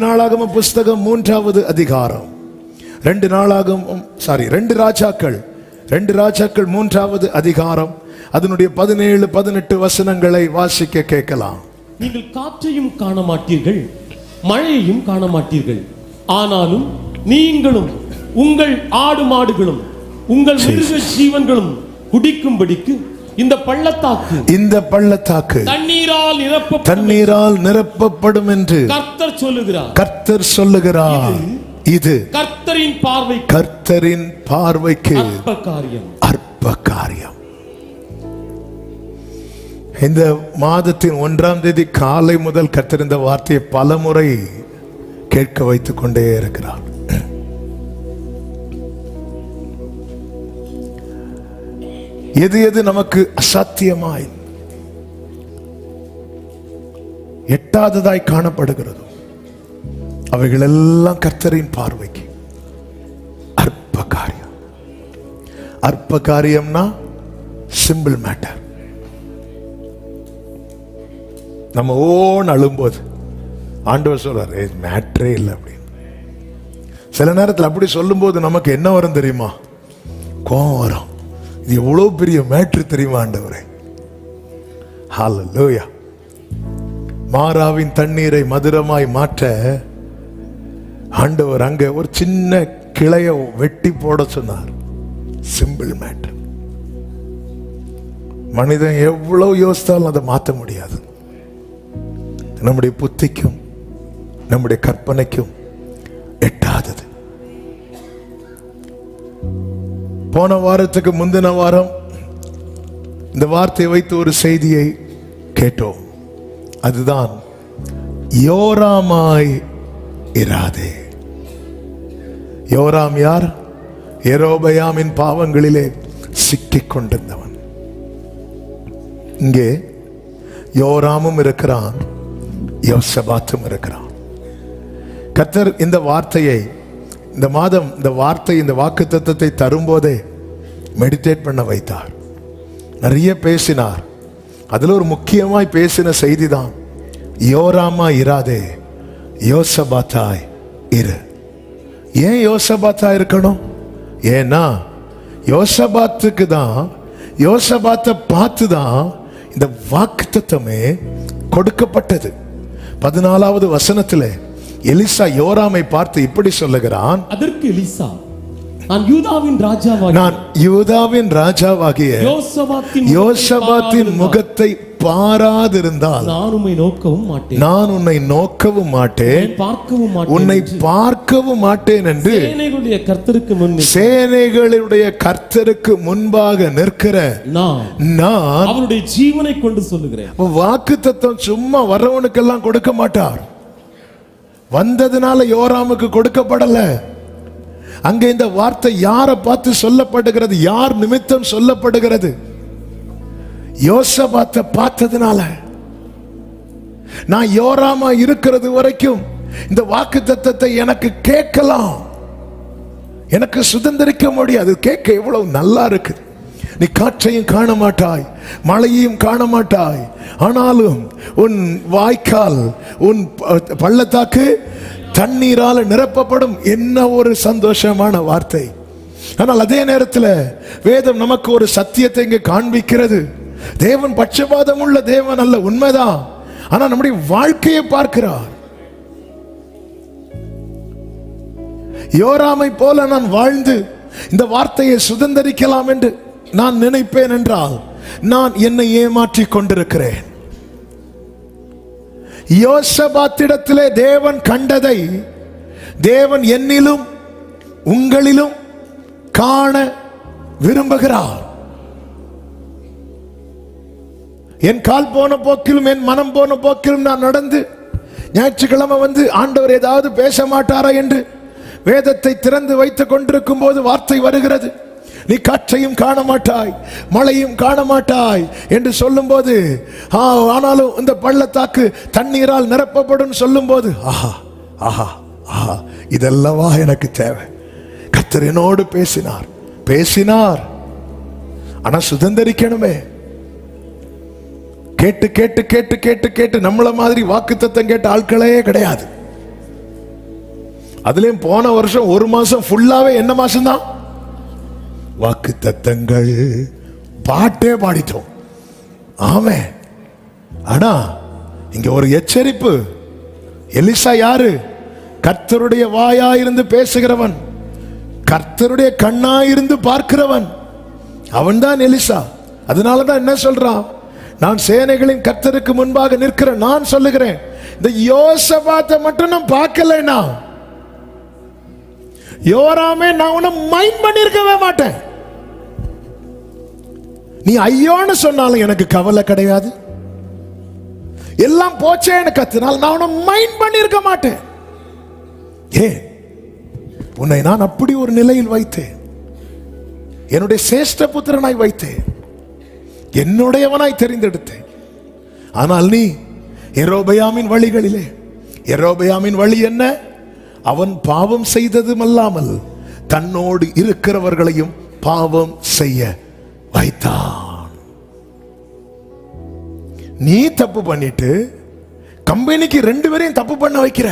நாளாகம புஸ்தகம் 3வது அதிகாரம், 2 ராஜாக்கள் 3வது அதிகாரம், அதனுடைய 17-18 வசனங்களை வாசிக்க கேட்கலாம். நீங்கள் காற்றையும் காண மாட்டீர்கள், மழையையும் காண மாட்டீர்கள், ஆனாலும் நீங்களும் உங்கள் ஆடு மாடுகளும் உங்கள் மிருக ஜீவன்களும் குடிக்கும்படிக்கு இந்த பள்ளத்தாக்கு தண்ணீரால் நிரப்பப்படும் என்று கர்த்தர் சொல்லுகிறார். இது கர்த்தரின் பார்வைக்கு அற்ப காரியம். இந்த மாதத்தின் 1ஆம் தேதி காலை முதல் கர்த்தர் இந்த வார்த்தையை பலமுறை கேட்க வைத்துக் கொண்டே இருக்கிறார். எது எது நமக்கு அசாத்தியமாய் எட்டாததாய் காணப்படுகிறது, அவைகள் எல்லாம் கர்த்தரின் பார்வைக்கு அற்ப காரியம். அற்ப காரியம்னா சிம்பிள் மேட்டர். நம்ம அழும்போது ஆண்டவர் சொல்றாரு மேட்டரே இல்லை அப்படின்னு. சில நேரத்தில் அப்படி சொல்லும் போது நமக்கு என்ன வரும் தெரியுமா? கோபம் வரும். இது எவ்வளவு பெரிய மேட்ரு தெரியுமா ஆண்டவரே? ஹல்லேலூயா. மாறாவின் தண்ணீரை மதுரமாய் மாற்ற ஆண்டவர் அங்க ஒரு சின்ன கிளைய வெட்டி போட சொன்னார். Simple matter. மனிதன் எவ்வளவு யோசித்தாலும் அதை மாற்ற முடியாது. நம்முடைய புத்திக்கும் நம்முடைய கற்பனைக்கும் எட்டாதது. போன வாரத்துக்கு முந்தின வாரம் இந்த வார்த்தையை வைத்து ஒரு செய்தியை கேட்டோம். அதுதான் யோராமாய் இராதே. யோராம் யார்? யெரொபெயாமின் பாவங்களிலே சிக்கிக் கொண்டிருந்தவன். இங்கே யோராமும் இருக்கிறான், யோசபாத்தும் இருக்கிறான். கர்த்தர் இந்த வார்த்தையை இந்த மாதம் இந்த வாக்குத்தத்தத்தை தரும்போதே மெடிடேட் பண்ண வைத்தார். நிறைய பேசினார். அதுல ஒரு முக்கியமாய் பேசின செய்தி தான் யோராமா இராதே, யோசபாத்தாய் இரு. ஏன் யோசபாத்தா இருக்கணும்? ஏன்னா யோசபாத்துக்கு தான், யோசபாத்தை பார்த்து தான் இந்த வாக்குத்தத்தமே கொடுக்கப்பட்டது. 14வது வசனத்திலே எலிசா யோராமை பார்த்து இப்படி சொல்லுகிறான். அதற்கு எலிசா, நான் யூதாவின் ராஜாவாகிய யோசபாத்தின் முகத்தை பாராதிருந்தால் நான் உன்னை நோக்கவும் மாட்டேன், உன்னை பார்க்கவும் மாட்டேன் என்று சேனைகளுடைய கர்த்தருக்கு முன்பாக நிற்கிற நான் அவருடைய ஜீவனை கொண்டு சொல்லுகிறேன். வாக்குத்தத்தம் சும்மா வர்றவனுக்கெல்லாம் கொடுக்க மாட்டார். வந்ததுனால யோராமுக்கு கொடுக்கப்படல. அங்க இந்த வார்த்தை யாரை பார்த்து சொல்லப்படுகிறது? யார் நிமித்தம் சொல்லப்படுகிறது? யோசபாத்தை பார்த்ததுனால. நான் யோராமா இருக்கிறது வரைக்கும் இந்த வாக்குத்தத்தத்தை எனக்கு கேட்கலாம், எனக்கு சுதந்திரிக்க முடியாது. கேட்க எவ்வளவு நல்லா இருக்கு. நீ காற்றையும் காண மாட்டாய், மழையையும் காண மாட்டாய், ஆனாலும் உன் வாய்க்கால், உன் பள்ளத்தாக்கு தண்ணீரால் நிரப்பப்படும். என்ன ஒரு சந்தோஷமான வார்த்தை. ஆனால் அதே நேரத்தில் வேதம் நமக்கு ஒரு சத்தியத்தை இங்கே காண்பிக்கிறது. தேவன் பட்சபாதம் உள்ள தேவன் அல்ல, உண்மைதான். ஆனா நம்முடைய வாழ்க்கையை பார்க்கிறார். யோராமை போல நான் வாழ்ந்து இந்த வார்த்தையை சுதந்திரிக்கலாம் என்று நான் நினைப்பேன் என்றால் நான் என்னை ஏமாற்றிக் கொண்டிருக்கிறேன். யோசபாத்திடத்திலே தேவன் கண்டதை தேவன் என்னிலும் உங்களிலும் காண விரும்புகிறார். என் கால் போன போக்கிலும் என் மனம் போன போக்கிலும் நான் நடந்து ஞாயிற்றுக்கிழமை வந்து ஆண்டவர் ஏதாவது பேச மாட்டாரா என்று வேதத்தை திறந்து வைத்துக் கொண்டிருக்கும் போது வார்த்தை வருகிறது. நீ காற்றையும் காண மாட்டாய், மழையும் காண மாட்டாய் என்று சொல்லும் போது, ஆனாலும் இந்த பள்ளத்தாக்கு தண்ணீரால் நிரப்பப்படும் சொல்லும் போது, ஆஹா ஆஹா ஆஹா, இதெல்லவா எனக்கு தேவை. கர்த்தர் என்னோடு பேசினார். ஆனா சுதந்திரிக்கணுமே. கேட்டு கேட்டு கேட்டு கேட்டு கேட்டு நம்மள மாதிரி வாக்குத்தத்தம் கேட்ட ஆட்களே கிடையாது. அதுலயும் போன வருஷம் ஒரு மாசம் ஃபுல்லாவே என்ன மாசம் தான்? வாக்கு தத்தங்கள் பாட்டே பாடிட்டோம். ஆமென். ஆனா இங்க ஒரு எச்சரிப்பு. எலிசா யாரு? கர்த்தருடைய வாயாயிருந்து பேசுகிறவன், கர்த்தருடைய கண்ணாயிருந்து பார்க்கிறவன். அவன் தான் எலிசா. அதனாலதான் என்ன சொல்றான்? நான் சேனைகளின் கர்த்தருக்கு முன்பாக நிற்கிறேன். நான் சொல்லுகிறேன், இந்த யோசபாத்தை மட்டும் நான் பார்க்கலைன்னா யோராமே நான் உன்னை மைண்ட் பண்ணிருக்கவே மாட்டேன். நீ ஐயோன்னு சொன்னாலும் எனக்கு கவலை கிடையாது. எல்லாம் போச்சேன்னு கத்தினால் நான் உன்னை மைண்ட் பண்ணிருக்க மாட்டேன். ஏன்? உன்னை நான் அப்படி ஒரு நிலையில் வைத்தேன். என்னுடைய சேஷ்ட புத்திரனாய் வைத்தேன், என்னுடையவனாய் தெரிந்தெடுத்தேன். ஆனால் நீ யெரொபெயாமின் வழிகளிலே, யெரொபெயாமின் வழி என்ன? அவன் பாவம் செய்ததும் அல்லாமல் தன்னோடு இருக்கிறவர்களையும் பாவம் செய்ய வைத்தான். நீ தப்பு பண்ணிட்டு கம்பெனிக்கு 2 பேரையும் தப்பு பண்ண வைக்கிற.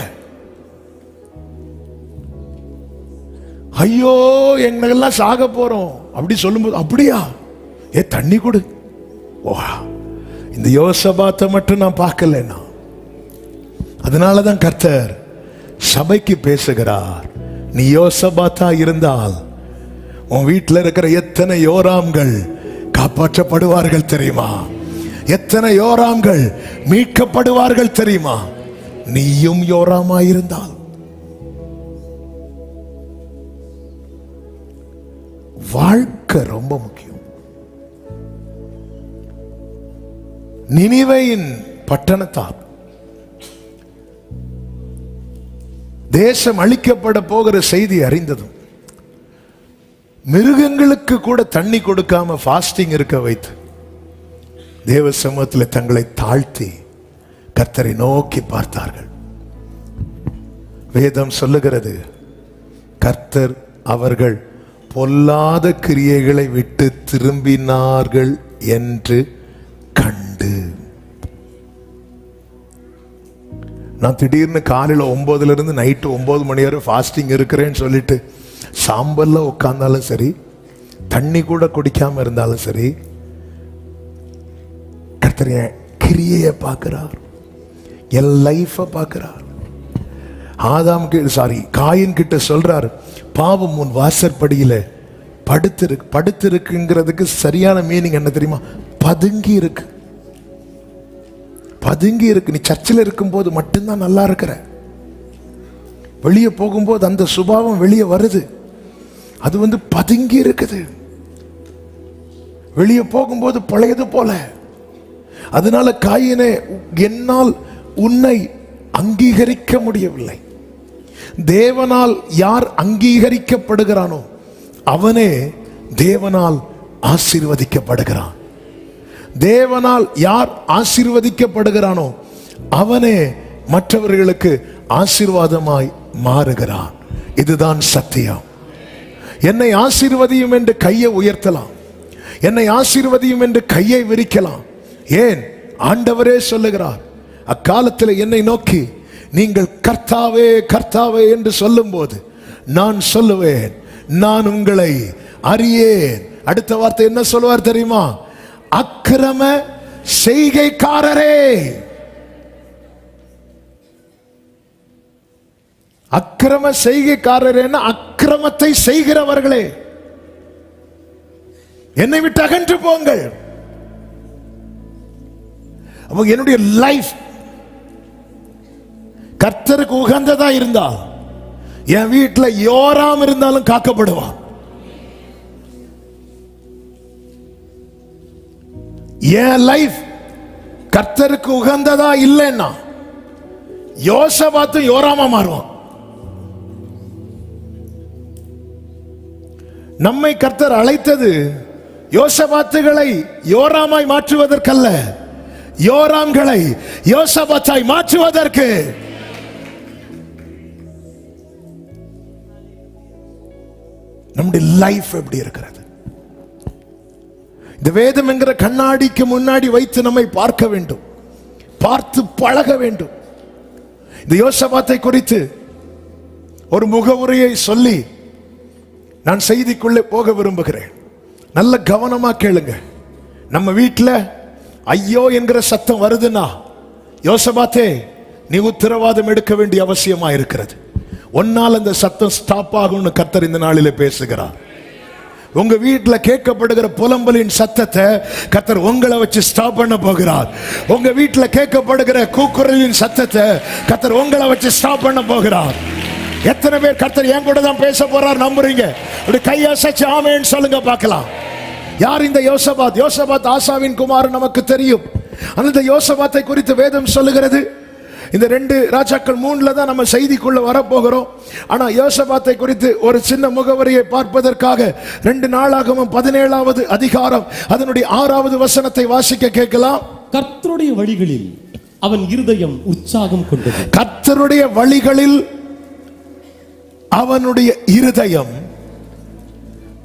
ஐயோ எங்களெல்லாம் சாக போறோம் அப்படி சொல்லும்போது, அப்படியா? தண்ணி கொடு. இந்த யோசபாத்தை மட்டும் நான் பார்க்கலன்னா. அதனாலதான் கர்த்தர் சபைக்கு பேசுகிறார். நீ யோசபாத்தா இருந்தால் உன் வீட்டில் இருக்கிற எத்தனை யோராம்கள் காப்பாற்றப்படுவார்கள் தெரியுமா? எத்தனை யோராம்கள் மீட்கப்படுவார்கள் தெரியுமா? நீயும் யோராமா இருந்தால். வாழ்க்கை ரொம்ப முக்கியம். நினிவேயின் பட்டணத்தார் தேசம் அழிக்கப்பட போகிற செய்தி அறிந்ததும் மிருகங்களுக்கு கூட தண்ணி கொடுக்காம ஃபாஸ்டிங் இருக்க வைத்து தேவ சமூகத்தில் தங்களை தாழ்த்தி கர்த்தரை நோக்கி பார்த்தார்கள். வேதம் சொல்லுகிறது, கர்த்தர் அவர்கள் பொல்லாத கிரியைகளை விட்டு திரும்பினார்கள் என்று கண்டு. நான் திடீர்னு காலையில் 9 இருந்து நைட்டு 9 மணி வரை ஃபாஸ்டிங் இருக்கிறேன்னு சொல்லிட்டு சாம்பல்ல உட்கார்ந்தாலும் சரி, தண்ணி கூட குடிக்காம இருந்தாலும் சரி, கர்த்தர் என் கிரியையை பார்க்கிறார், என் லைஃபை பார்க்கிறார். காயின் கிட்ட சொல்றார், பாவம் உன் வாசற்படியில படுத்திருக்குங்கிறதுக்கு சரியான மீனிங் என்ன தெரியுமா? பதுங்கி இருக்கு. பதுங்கி இருக்கு. நீ சர்ச்சில் இருக்கும்போது மட்டும்தான் நல்லா இருக்கிற, வெளியே போகும்போது அந்த சுபாவம் வெளியே வருது. அது பதுங்கி இருக்குது. வெளியே போகும்போது பழையது போல. அதனால காயினே, என்னால் உன்னை அங்கீகரிக்க முடியவில்லை. தேவனால் யார் அங்கீகரிக்கப்படுகிறானோ அவனே தேவனால் ஆசீர்வதிக்கப்படுகிறான். தேவனால் யார் ஆசீர்வதிக்கப்படுகிறானோ அவனே மற்றவர்களுக்கு ஆசீர்வாதமாய் மாறுகிறான். இதுதான் சத்தியம். என்னை ஆசீர்வதியும் என்று கையை உயர்த்தலாம், என்னை ஆசீர்வதியும் என்று கையை விரிக்கலாம். ஏன்? ஆண்டவரே சொல்லுகிறார், அக்காலத்தில் என்னை நோக்கி நீங்கள் கர்த்தாவே கர்த்தாவே என்று சொல்லும் போது நான் சொல்லுவேன், நான் உங்களை அறியேன். அடுத்த வார்த்தை என்ன சொல்லுவார் தெரியுமா? அக்கிரம செய்கைக்காரரே. அக்கிரம செய்கைக்காரரேன்னா அக்கிரமத்தை செய்கிறவர்களே, என்னை விட்டு அகன்று போங்கள். என்னுடைய லைஃப் கர்த்தருக்கு உகந்ததா இருந்தால் என் வீட்டில் யோராம் இருந்தாலும் காக்கப்படுவான். என் லைஃப் கர்த்தருக்கு உகந்ததா இல்லைன்னா யோசபாத்து யோராமா மாறுவான். நம்மை கர்த்தர் அழைத்தது யோசபாத்துகளை யோராமாய் மாற்றுவதற்கல்ல, யோராம்களை யோசபாத்தாய் மாற்றுவதற்கு. நம்முடைய லைஃப் எப்படி இருக்கிறது? இந்த வேதம் என்கிற கண்ணாடிக்கு முன்னாடி வைத்து நம்மை பார்க்க வேண்டும், பார்த்து பழக வேண்டும். இந்த யோசபாத்தை குறித்து ஒரு முகவுரையை சொல்லி நான் செய்திக்குள்ளே போக விரும்புகிறேன். நல்ல கவனமா கேளுங்க. நம்ம வீட்டில் ஐயோ என்கிற சத்தம் வருதுன்னா, யோசபாத்தே நீ உத்தரவாதம் எடுக்க வேண்டிய அவசியமா இருக்கிறது. ஒன்னால் அந்த சத்தம் ஸ்டாப் ஆகும்னு கர்த்தர் இந்த நாளிலே பேசுகிறார். உங்க வீட்டில் கேட்கப்படுகிற புலம்பலின் சத்தத்தை கர்த்தர் உங்களை வச்சு ஸ்டாப் பண்ண போகிறார். உங்க வீட்டில் கேட்கப்படுகிற கூக்குரலின் சத்தத்தை கர்த்தர் உங்களை வச்சு ஸ்டாப் பண்ண போகிறார். எத்தனை பேர் கர்த்தர் என் கூட தான் பேச போறார் நம்புறீங்க? அப்படி கையசைச்சு ஆமென் சொல்லுங்க பார்க்கலாம். யார் இந்த யோசபாத்? யோசபாத் ஆசாவின் குமாரன், நமக்கு தெரியும். அந்த யோசபாத்தை குறித்து வேதம் சொல்லுகிறது. இந்த 2 ராஜாக்கள் 3ல தான் நம்ம செய்திக்குள்ள வரப்போகிறோம். ஆனா யோசபாத்தை குறித்து ஒரு சின்ன முகவரியை பார்ப்பதற்காக 2 நாளாகமம் 17வது அதிகாரம் அதனுடைய 6வது வசனத்தை வாசிக்க கேட்கலாம். கர்த்தருடைய வழிகளில் அவன் இருதயம் உற்சாகம் கொண்டது. கர்த்தருடைய வழிகளில் அவனுடைய இருதயம்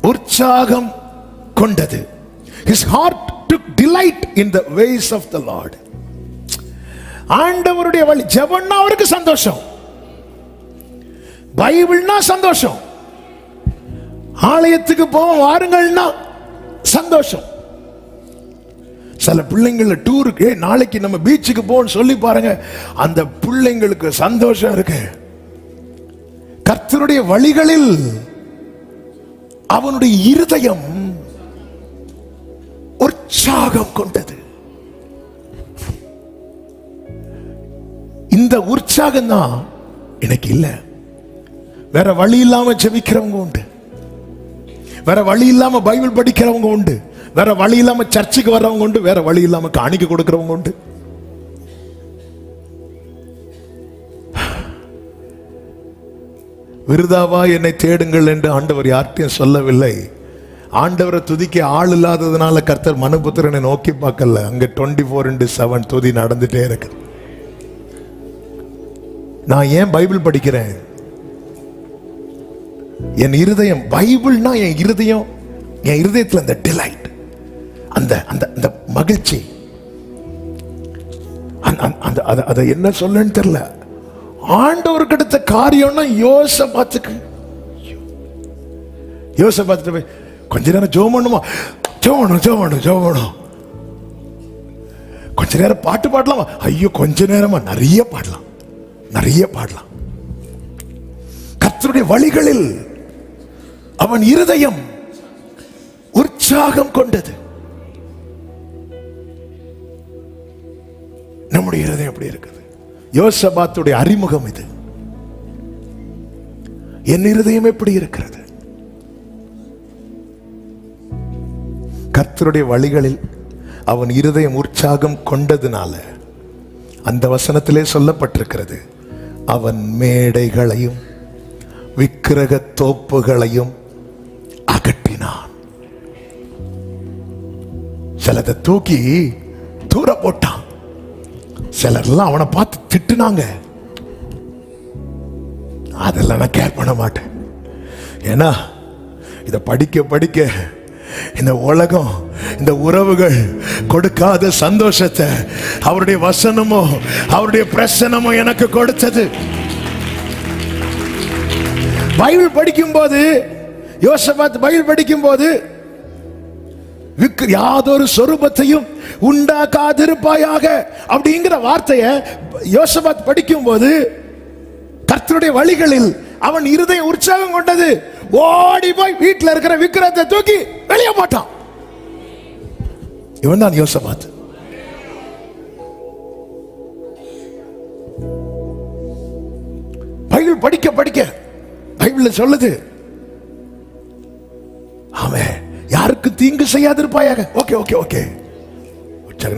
உற்சாகம் கொண்டது. His heart took delight in the ways of the Lord. ஆண்டவருடைய வழி. ஜெபம்னா அவருக்கு சந்தோஷம், பைபிள்னா சந்தோஷம், ஆலயத்துக்கு போவோம் வாருங்கள்னா சந்தோஷம். சில பிள்ளைங்கள டூருக்கு நாளைக்கு நம்ம பீச்சுக்கு போவோம் சொல்லி பாருங்க, அந்த பிள்ளைங்களுக்கு சந்தோஷம் இருக்கு. கர்த்தருடைய வழிகளில் அவனுடைய இருதயம் உற்சாகம் கொண்டது. இந்த உற்சாகம் தான் எனக்கு இல்ல. வேற வழி இல்லாம ஜெபிக்கிறவங்க உண்டு, வேற வழி இல்லாம பைபிள் படிக்கிறவங்க உண்டு, வேற வழி இல்லாம சர்ச்சுக்கு வர்றவங்க உண்டு, வேற வழி இல்லாம காணிக்கை கொடுக்கிறவங்க உண்டு. விருதாவா என்னை தேடுங்கள் என்று ஆண்டவர் யார்கிட்டையும் சொல்லவில்லை. ஆண்டவரை துதிக்க ஆள் இல்லாததுனால கர்த்தர் மனுபுத்திரனை நோக்கி பார்க்கல. அங்க 24/7 துதி நடந்துட்டே இருக்கு. நான் ஏன் பைபிள் படிக்கிறேன்? என் இருதயம், பைபிள்னா என் இருதயம், என் இருதயத்தில் அந்த டிலைட், அந்த அந்த அந்த மகிழ்ச்சி, அதை என்ன சொல்லன்னு தெரியல. ஆண்டவருக்கு அடுத்த காரியம்னா யோசபாத்துக்கு. யோசபாத்து போய் கொஞ்ச நேரம் ஜெபம் பண்ணுமா, ஜெபம் கொஞ்ச நேரம் பாட்டு பாடலாமா, ஐயோ கொஞ்ச நேரமா நிறைய பாடலாம். கர்த்தருடைய வழிகளில் அவன் இருதயம் உற்சாகம் கொண்டது. நம்முடைய இருதயம் எப்படி இருக்குது? யோசபாத்துடைய அறிமுகம் இது. என் இருதயம் எப்படி இருக்கிறது? கர்த்தருடைய வழிகளில் அவன் இருதயம் உற்சாகம் கொண்டதுனால அந்த வசனத்திலே சொல்லப்பட்டிருக்கிறது, அவன் மேடைகளையும் விக்கிரக தோப்புகளையும் அகற்றினான். சிலதை தூக்கி தூர போட்டான். சிலர்லாம் அவனை பார்த்து திட்டுனாங்க. அதெல்லாம் நான் கேர் பண்ண மாட்டேன். ஏன்னா இதை படிக்க இந்த உலகம், இந்த உறவுகள் கொடுக்காத சந்தோஷத்தை அவருடைய வசனமோ அவருடைய பிரசனமோ எனக்கு கொடுத்தது. பைபிள் படிக்கும் போது, யோசபாத் பைபிள் படிக்கும் போது, யாதொரு சொரூபத்தையும் உண்டாக்காதிருப்பாயாக அப்படிங்கிற வார்த்தையை யோசபாத் படிக்கும் போது, கர்த்தருடைய வழிகளில் அவன் இருதயம் உற்சாகம் கொண்டது. ஓடி போய் வீட்டில் இருக்கிற விக்கிரத்தை தூக்கி வெளியே போட்டான். இவன் தான் யோசபாத். பைபிள் படிக்க பைபிள் சொல்லுது, அவன் யாருக்கு தீங்கு செய்யாதிருப்பாயாக. ஓகே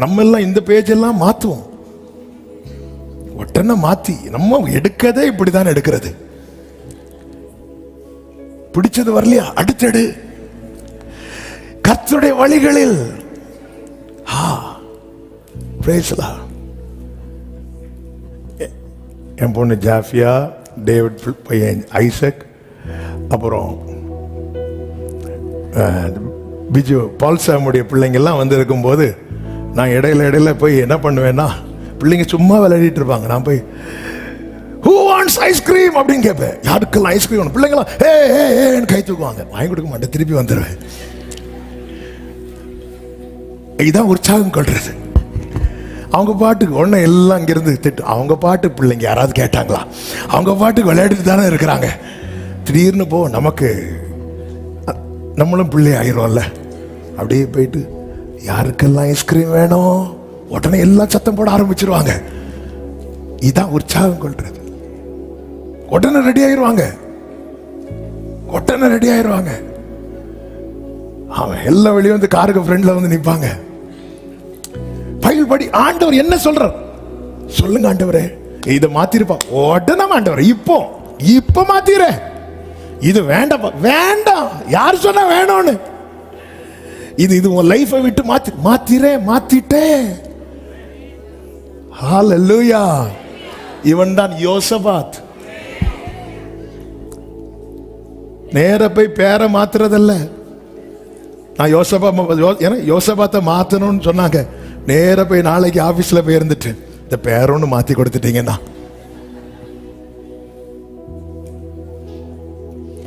நம்ம எல்லாம் இந்த பேஜ் எல்லாம் மாத்துவோம். ஒட்டனை மாத்தி நம்ம எடுக்கதே இப்படிதான் எடுக்கிறது. பிடிச்சது வரலையா, அடுத்தடு. கர்த்தருடைய வழிகளில் என் பொண்ணு ஜாஃபியா, டேவிட் பையன் ஐசக், அப்புறம் பிஜு பால்சாமுடைய பிள்ளைங்கெல்லாம் வந்து இருக்கும்போது நான் இடையில போய் என்ன பண்ணுவேன்னா, பிள்ளைங்க சும்மா விளையாடிட்டு இருப்பாங்க. நான் போய் who wants வாண்ட்ஸ் ஐஸ்கிரீம் அப்படின்னு கேட்பேன். யாருக்கெல்லாம் ஐஸ்கிரீம் வேணும்? பிள்ளைங்களாம் ஏன்னு கை தூக்குவாங்க. வாங்கி கொடுக்க மாட்டேன், திருப்பி வந்துடுவேன். இதான் உற்சாகம் கொள்றது. அவங்க பாட்டுக்கு உடனே எல்லாம் இங்கிருந்து திட்டு. அவங்க பாட்டு பிள்ளைங்க யாராவது கேட்டாங்களா? அவங்க பாட்டுக்கு விளையாடிட்டு தானே இருக்கிறாங்க. திடீர்னு போ, நமக்கு நம்மளும் பிள்ளை ஆயிடும்ல. அப்படியே போயிட்டு யாருக்கெல்லாம் ஐஸ்கிரீம் வேணும் உடனே எல்லாம் சத்தம் போட ஆரம்பிச்சிருவாங்க. இதான் உற்சாகம் கொள்றது. உடனே ரெடி ஆயிடுவாங்க, உடனே ரெடி ஆயிடுவாங்க. அவன் எல்லாம் வெளியே வந்து காருக்கு ஃப்ரெண்ட்ல வந்து நிற்பாங்க. பைபிள் படி. ஆண்டவர் என்ன சொல்றார்? சொல்லுங்க ஆண்டவரே, இதை மாத்திருப்பா. உடனே ஆண்டவரே இப்போ மாத்திர. இது வேண்டாம் வேண்டாம். யார் சொன்னா வேணும்னு? இது உன் லைஃபை விட்டு மாத்திட்டேன். ஹல்லேலூயா. இவன் தான் யோசபாத். நேர போய் பேரை மாத்துறதல்ல. நான் யோசபாத்தை மாத்தணும்னு சொன்னாங்க. நேர போய் நாளைக்கு ஆபீஸ்ல போய் இருந்துட்டு இந்த பேரொன்னு மாத்தி கொடுத்துட்டீங்கன்னா,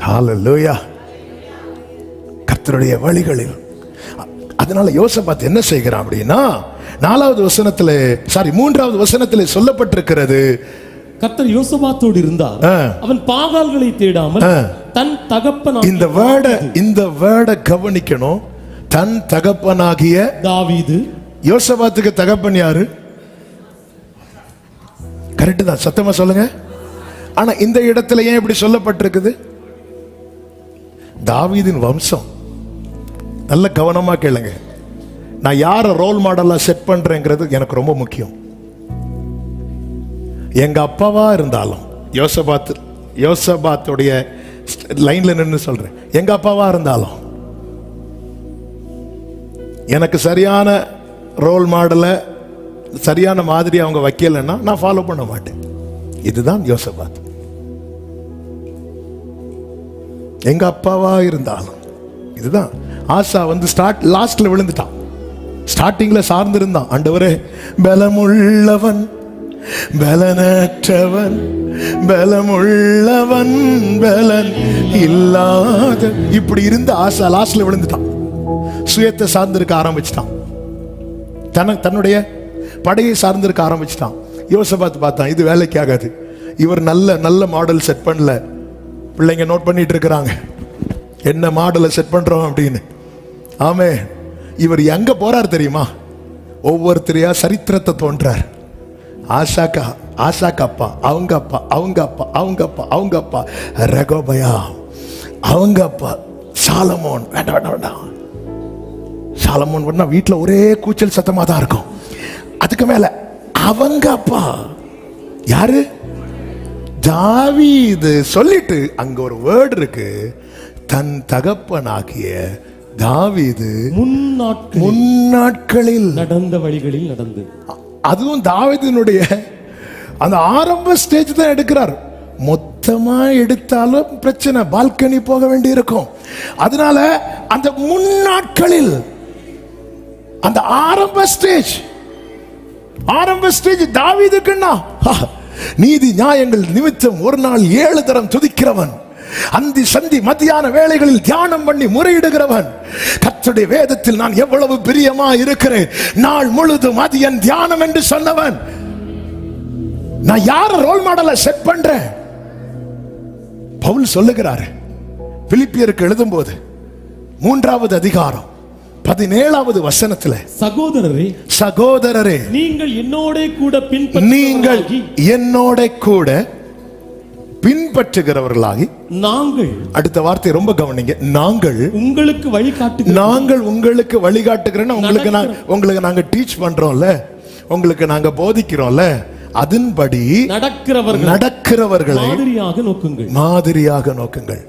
ஹல்லேலூயா, கர்த்தருடைய வழிகளில். அதனால யோசபாத் என்ன செய்கிறான் அப்படின்னா, 3வது வசனத்திலே சொல்லப்பட்டிருக்கிறது, கர்த்தர் யோசபாத்தோடு இருந்தார். அவன் பாகால்களை தேடாமல் தன் தகப்பன். இந்த வேர்டை கவனிக்கணும். தன் தகப்பனாகிய தாவீது. யோசபாத்துக்கு தகப்பன் யாரு? கரெக்ட் தான், சத்தமா சொல்லுங்க. ஆனா இந்த இடத்துல ஏன் இப்படி சொல்லப்பட்டிருக்குது? தாவீதின் வம்சம். நல்ல கவனமா கேளுங்க. நான் யார ரோல் மாடலா செட் பண்றேங்கிறது எனக்கு ரொம்ப முக்கியம். எங்க அப்பாவா இருந்தாலும், யோசபாத்துடைய லைன்ல நின்று சொல்றேன், எங்க அப்பாவா இருந்தாலும் எனக்கு சரியான ரோல் மாடலை, சரியான மாதிரி அவங்க வைக்கலன்னா நான் ஃபாலோ பண்ண மாட்டேன். இதுதான் யோசபாத். எங்க அப்பாவா இருந்தாலும் இதுதான். ஆசா வந்து லாஸ்ட்ல விழுந்துட்டான். ஸ்டார்டிங்ல சார்ந்திருந்தான். ஆண்டவரே, பலமுள்ளவன் பலனற்றவன், பலமுள்ளவன் பலன் இல்லாத, இப்படி இருந்த ஆசா லாஸ்ட்ல விழுந்துட்டான். சுயத்தை சார்ந்திருக்க ஆரம்பிச்சிட்டான். தன்னுடைய படையை சார்ந்திருக்க ஆரம்பிச்சிட்டான். யோசபாத் பார்த்தான், இது வேலைக்கு ஆகாது. இவர் நல்ல மாடல் செட் பண்ணல. பிள்ளைங்க நோட் பண்ணிட்டு இருக்கிறாங்க, என்ன மாடலை செட் பண்றோம் அப்படின்னு. ஆமே, இவர் எங்க போறார் தெரியுமா? ஒவ்வொருத்தரையா சரித்திரத்தை தோன்றார். ஆசாக்கா அப்பா, அவங்க அப்பா, அவங்க அப்பா, அவங்க அப்பா, அவங்க அப்பா ரெகோபயா, அவங்க அப்பா சாலமோன். வேண்டாம், சாலமோன் பண்ணா வீட்டில் ஒரே கூச்சல் சத்தமா தான் இருக்கும். அதுக்கு மேல அவங்க அப்பா யாரு? தாவீது. சொல்லிட்டு அங்க ஒரு வேர்டு இருக்கு, தன் தகப்பனாகிய தாவீது முன்னாட்களில் நடந்த வழிகளில் நடந்து. அதுவும் தாவீதினுடைய அந்த ஆரம்ப ஸ்டேஜ் தான் எடுக்கிறார். மொத்தமா எடுத்தாலும் பிரச்சனை, பால்கனி போக வேண்டி இருக்கும். அதனால அந்த முன்னாட்களில், அந்த ஆரம்ப ஸ்டேஜ் தாவீதுக்குன்னா, நீதி நியாயங்கள் நிமித்தம் ஒரு நாள் 7 தரம் துதிக்கிறவன், அந்தி சந்தி மத்தியான வேளைகளில் தியானம் பண்ணி முறையிடுகிறவன், கர்த்தருடைய வேதத்தில் நான் எவ்வளவு பிரியமா இருக்கிறேன், நாள் முழுதும் அது என் தியானம் என்று சொன்னவன். நான் யார ரோல் மாடலை செட் பண்றேன்? பவுல் சொல்லுகிறார் பிலிப்பியருக்கு எழுதும்போது 3வது அதிகாரம் 17வது வசனத்துல, சகோதரரே நீங்கள் என்னோட கூட பின்பற்றுகிறவர்களாகி நாங்கள், அடுத்த வார்த்தை ரொம்ப கவனிங்க, நாங்கள் உங்களுக்கு வழிகாட்டுகிறோம். உங்களுக்கு நாங்க டீச் பண்றோம்ல, உங்களுக்கு நாங்க போதிக்கிறோம்ல, அதன்படி நடக்கிறவர்களை மாதிரியாக நோக்குங்கள்.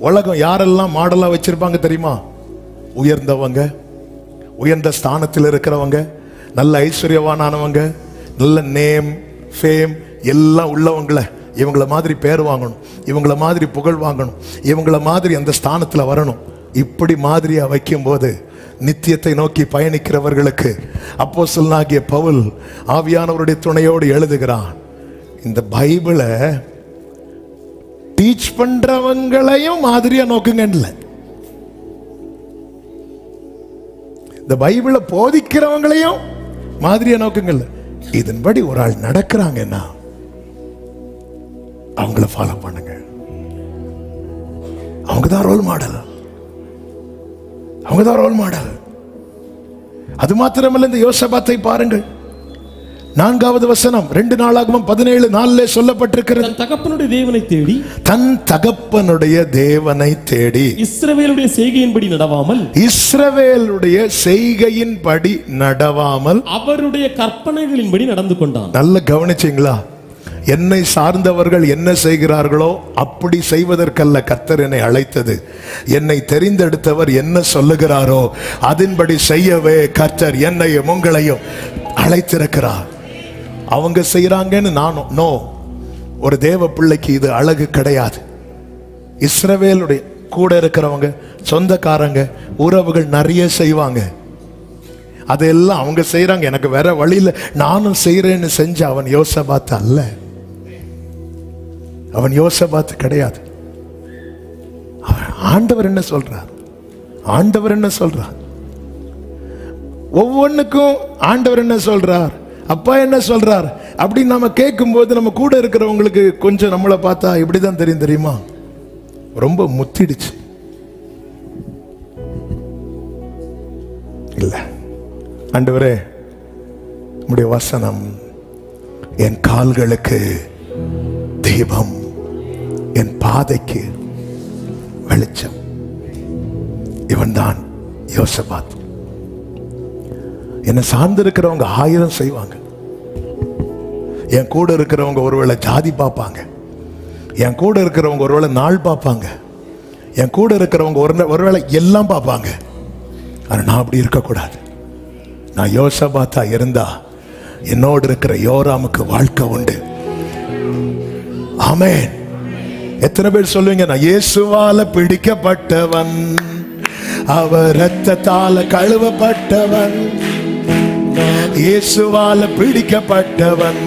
உலகம் யாரெல்லாம் மாடலா வச்சிருப்பாங்க தெரியுமா? உயர்ந்தவங்க, உயர்ந்த ஸ்தானத்தில் இருக்கிறவங்க, நல்ல ஐஸ்வர்யவானவங்க, நல்ல நேம் ஃபேம் எல்லாம் உள்ளவங்கள, இவங்கள மாதிரி பேர் வாங்கணும், இவங்கள மாதிரி புகழ் வாங்கணும், இவங்கள மாதிரி அந்த ஸ்தானத்தில் வரணும். இப்படி மாதிரியா வைக்கும் போது நித்தியத்தை நோக்கி பயணிக்கிறவர்களுக்கு அப்போஸ்தலனாகிய பவுல் ஆவியானவருடைய துணையோடு எழுதுகிறான். இந்த பைபிளை டீச் பண்றவங்களையும் மாதிரியா நோக்குங்கன்னு, இந்த பைபிளை போதிக்கிறவங்களையும் மாதிரியா நோக்குங்கல்ல. இதன்படி ஒரு ஆள் நடக்கிறாங்கன்னா அவங்கள ஃபாலோ பண்ணுங்க. அவங்கதான் ரோல் மாடல், அவங்கதான் ரோல் மாடல். அது மாத்திரமல்ல, இந்த யோசபாத்தை பாருங்கள். 4வது வசனம் 2 நாளாகமம் 17:4 சொல்லப்பட்டிருக்கிறது. தன் தகப்பனுடைய தேவனை தேடி, தன் தகப்பனுடைய தேவனை தேடி இஸ்ரவேலுடைய செய்கையின்படி நடவாமல், இஸ்ரவேலுடைய செய்கையின்படி நடவாமல் அவருடைய கற்பனைகளின்படி நடந்து கொண்டான். நல்ல கவனிச்சீங்களா? என்னை சார்ந்தவர்கள் என்ன செய்கிறார்களோ அப்படி செய்வதற்கல்ல கர்த்தர் என்னை அழைத்தது. என்னை தெரிந்தெடுத்தவர் என்ன சொல்லுகிறாரோ அதன்படி செய்யவே கர்த்தர் என்னையும் உங்களையும் அழைத்திருக்கிறார். அவங்க செய்யறாங்கன்னு நானும் நோ. ஒரு தேவ பிள்ளைக்கு இது அழகு கிடையாது. இஸ்ரவேலுடைய கூட இருக்கிறவங்க, சொந்தக்காரங்க, உறவுகள் நிறைய செய்வாங்க. அதெல்லாம் அவங்க செய்யறாங்க, எனக்கு வேற வழியில நானும் செய்யறேன்னு செஞ்ச அவன் யோசபாத் அல்ல. அவன் யோசபாத் கிடையாது. ஆண்டவர் என்ன சொல்றார்? ஆண்டவர் என்ன சொல்றார்? ஒவ்வொன்றுக்கும் ஆண்டவர் என்ன சொல்றார், அப்பா என்ன சொல்றார் அப்படின்னு நம்ம கேட்கும்போது நம்ம கூட இருக்கிறவங்களுக்கு கொஞ்சம் நம்மளை பார்த்தா இப்படிதான் தெரியும். தெரியுமா? ரொம்ப முத்திடுச்சு இல்ல. ஆண்டவரே, உம்முடைய வசனம் என் கால்களுக்கு தீபம், என் பாதைக்கு வெளிச்சம். இவன் தான் யோசபாத். என்னை சார்ந்திருக்கிறவங்க 1000 செய்வாங்க. என் கூட இருக்கிறவங்க ஒருவேளை ஜாதி பார்ப்பாங்க, என் கூட இருக்கிறவங்க ஒருவேளை நாள் பார்ப்பாங்க, என் கூட இருக்கிறவங்க ஒருவேளை எல்லாம் பார்ப்பாங்க. ஆனால் நான் அப்படி இருக்கக்கூடாது. நான் யோசபாத்தா இருந்தா என்னோடு இருக்கிற யோராமுக்கு வாழ்க்கை உண்டு. ஆமென். எத்தனை பேர் சொல்லுவீங்க, நான் இயேசுவால பிடிக்கப்பட்டவன், அவர் இரத்தத்தால கழுவப்பட்டவன், இயேசுவால பிடிக்கப்பட்டவன்,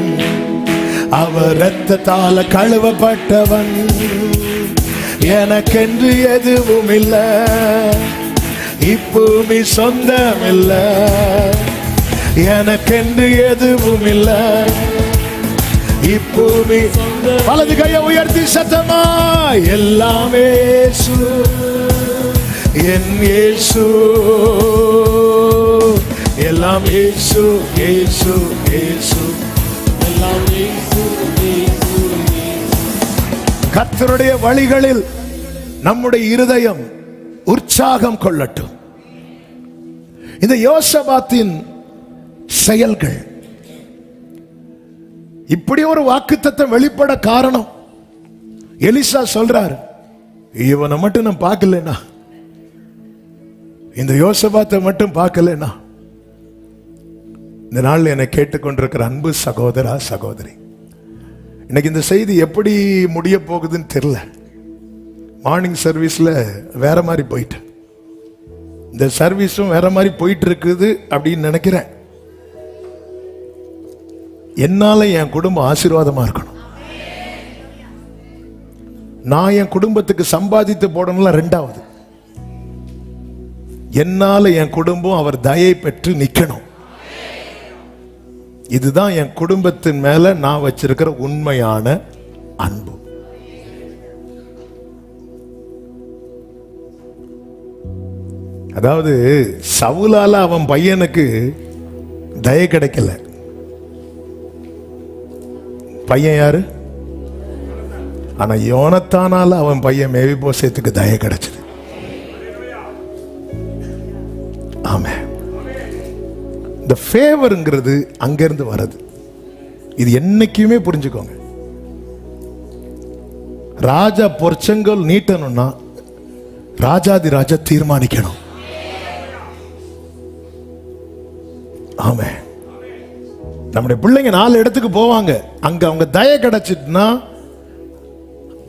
அவர் இரத்தத்தால கழுவப்பட்டவன், எனக்கென்று எதுவும் இல்ல, இப்பூமி சொந்தம் இல்ல, எனக்கென்று எதுவும் இல்ல, இப்பூமி. வலது கையை உயர்த்தி சத்தமா, எல்லாமே இயேசு, என் இயேசு, எல்லாம் இயேசு, இயேசு, இயேசு, எல்லாம் இயேசு, இயேசு, இயேசு. கர்த்தருடைய வழிகளில் நம்முடைய இருதயம் உற்சாகம் கொள்ளட்டும். இந்த யோசபாத்தின் செயல்கள் இப்படி ஒரு வாக்குத்தத்தம் வெளிப்பட காரணம், எலிசா சொல்றார், இவனை மட்டும் நான் பார்க்கலனா, இந்த யோசபாத்தை மட்டும் பார்க்கலனா. இந்த நாள் என்னை கேட்டுக்கொண்டிருக்கிற அன்பு சகோதரா, சகோதரி, இன்னைக்கு இந்த செய்தி எப்படி முடிய போகுதுன்னு தெரியல. மார்னிங் சர்வீஸ்ல வேற மாதிரி போயிட்டு, இந்த சர்வீஸும் வேற மாதிரி போயிட்டு இருக்குது அப்படின்னு நினைக்கிறேன். என்னால என் குடும்பம் ஆசீர்வாதமா இருக்கணும். நான் என் குடும்பத்துக்கு சம்பாதித்து போடணும்ல. 2வது, என்னால என் குடும்பம் அவர் தயை பெற்று நிக்கணும். இதுதான் என் குடும்பத்தின் மேல நான் வச்சிருக்கிற உண்மையான அன்பு. அதாவது சவுலால அவன் பையனுக்கு தயை கிடைக்கல. பையன் யாரு? ஆனா யோனத்தானால அவன் பையன் மேவிபோசேத்துக்கு தயை கிடைச்சது. ஆமே. இந்த ஃபேவர்ங்கிறது அங்கிருந்து வருது. இது என்னைக்குமே புரிஞ்சுக்கோங்க. ராஜா பொற்செங்கல் நீட்டணும்னா ராஜாதி ராஜா தீர்மானிக்கணும். ஆமே. நம்முடைய பிள்ளைங்க 4 இடத்துக்கு போவாங்க, அங்க அவங்க தயை கிடைச்சிட்டுனா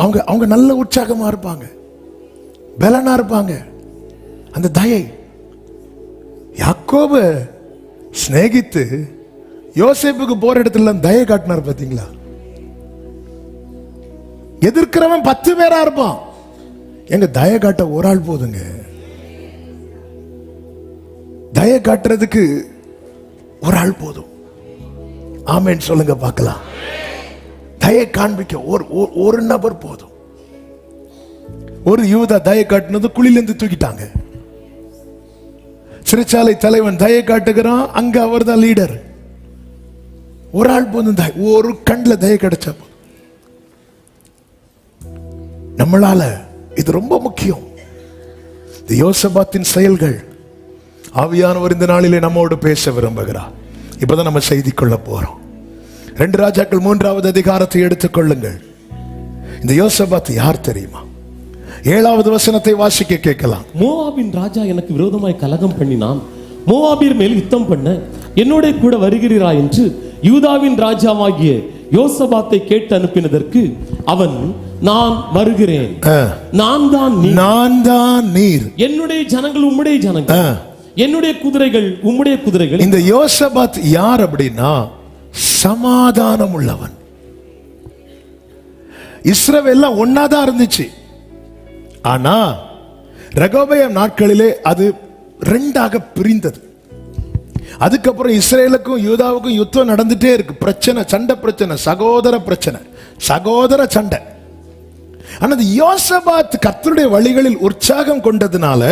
அவங்க அவங்க நல்ல உற்சாகமா இருப்பாங்க, பலனா இருப்பாங்க. அந்த தயை யாக்கோபு சிநேகித்து யோசேப்புக்கு போற இடத்துல தயை காட்டினார். பார்த்தீங்களா? எதிர்க்கிறவன் 10 பேரா இருப்பான். எங்க தய காட்ட ஒரு ஆள் போதுங்க. தய காட்டுறதுக்கு ஒரு ஆள் போதும். ஆமென் சொல்லுங்க பார்க்கலாம். தயை காண்பிக்க ஒரு நபர் போதும். ஒரு யூதா தயை காட்டினது குழியிலிருந்து தூக்கிட்டாங்க. சிறைச்சாலை தலைவன் தயை காட்டுகிறான், அங்க அவர் தான் லீடர். ஒரு ஆள் போதும். ஒரு கண்ணில் தயை கிடைச்சா போதும். நம்மளால இது ரொம்ப முக்கியம். இந்த யோசபாத்தின் செயல்கள் ஆவியானவர் இந்த நாளிலே நம்மோடு பேச விரும்புகிறார். இப்பதான் நம்ம செய்தி கொள்ள போறோம். 2 ராஜாக்கள் 3வது அதிகாரத்தை எடுத்துக்கொள்ளுங்கள். இந்த யோசபாத் யார் தெரியுமா? 7வது வசனத்தை வாசிக்க கேட்கலாம். மோவாபின் ராஜா எனக்கு விரோதமாய் கலகம் பண்ணினான். மோவாபியர் மேல் யுத்தம் பண்ண என்னோட கூட வருகிறீரா என்று யூதாவின் ராஜாவாகிய யோசபாத்தை கேட்டு அனுப்பினதற்கு அவன், நான் வருகிறேன், நான் தான் நீர், என்னுடைய ஜனங்கள் உம்முடைய ஜனங்கள், என்னுடைய குதிரைகள் உம்முடைய குதிரைகள். இந்த யோசபாத் யார் அப்படின்னா சமாதானம் உள்ளவன். இஸ்ரவேல் ஒன்னாதான் இருந்துச்சு. ஆனா ரெகோபெயாம் நாட்களிலே அது 2ஆக பிரிந்தது. அதுக்கப்புறம் இஸ்ரேலுக்கும் யூதாவுக்கும் யுத்தம் நடந்துட்டே இருக்கு. பிரச்சனை, சண்டை பிரச்சனை, சகோதர சண்டை. ஆனா யோசபாத் கர்த்தருடைய வழிகளில் உற்சாகம் கொண்டதுனால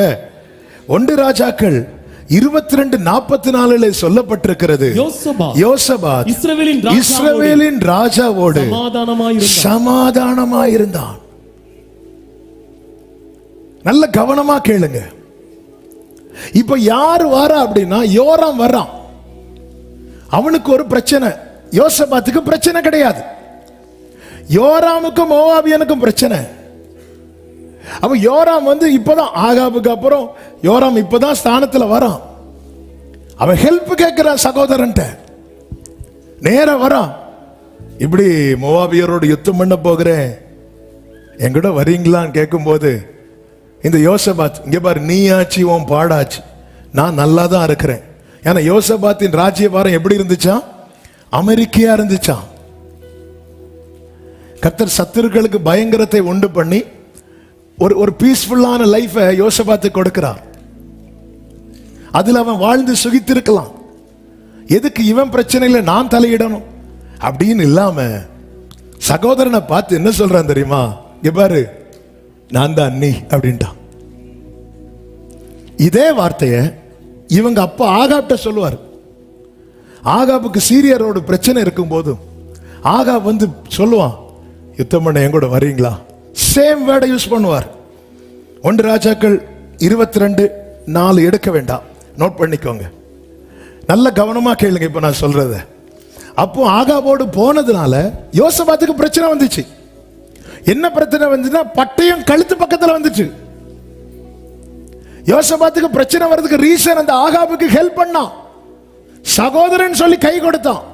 1 ராஜாக்கள் 22:44 சொல்லப்பட்டிருக்கிறது, யோசபாத் இஸ்ரவேலின் ராஜாவோடு சமாதானமாயிருந்தான். நல்ல கவனமா கேளுங்க. இப்ப யார் வாரா அப்படின்னா யோராம் வர்றான். அவனுக்கு ஒரு பிரச்சனை, யோசபாத்துக்கு பிரச்சனை கிடையாது. யோராமுக்கும் மோவாபியனுக்கும் பிரச்சனை. அப்ப யோராம் இப்பதான் ஆகாபுக்கு அப்புறம் யோராம் இப்பதான் ஸ்தானத்துல வரான். அவன் ஹெல்ப் கேட்கிறான் சகோதரன்ட்ட, நேர வரான். இப்படி மோவாபியரோடு யுத்தம் பண்ண போகிறேன், என்கிட்ட வரீங்களான்னு கேட்கும் போது இந்த யோசபாத், இங்க பாரு, நீ ஆச்சு உன் பாடாச்சு, நான் நல்லா தான் இருக்கிறேன். ஏன்னா யோசபாத்தின் ராஜ்யபாரம் எப்படி இருந்துச்சா? அமெரிக்கையா இருந்துச்சான். கர்த்தர் சத்துருக்களுக்கு பயங்கரத்தை உண்டு பண்ணி ஒரு பீஸ்ஃபுல்லான லைஃபை யோசபாத்து கொடுக்கிறார். அதுல அவன் வாழ்ந்து சுகித்திருக்கலாம். எதுக்கு இவன் பிரச்சனையில நான் தலையிடணும் அப்படின்னு இல்லாம சகோதரனை பார்த்து என்ன சொல்றான் தெரியுமா? இங்க பாரு, நான் தான் நீ அப்படின்ட்டான். இதே வார்த்தையை இவங்க அப்பா ஆகாப்ட சொல்லுவார். ஆகாபுக்கு சீரியரோட பிரச்சனை இருக்கும் போது ஆகாப் சொல்லுவான், யுத்தம் பண்ண என் கூட வரீங்களா? சேம் வேர்டை யூஸ் பண்ணுவார். 1 ராஜாக்கள் 22:4 எடுக்க வேண்டாம், நோட் பண்ணிக்கோங்க, நல்ல கவனமா கேளுங்க இப்ப நான் சொல்றத. அப்போ ஆகாபோடு போனதுனால யோசபாத்துக்கு பிரச்சனை வந்துச்சு. என்ன பிரச்சனை வந்துச்சுன்னா பட்டயம் கழுத்து பக்கத்துல வந்துச்சு. யோசபாத்துக்கு பிரச்சனை வர்றதுக்கு ரீசன் அந்த ஆகாபுக்கு ஹெல்ப் பண்ணான், சகோதரன் சொல்லி கை கொடுத்தான்,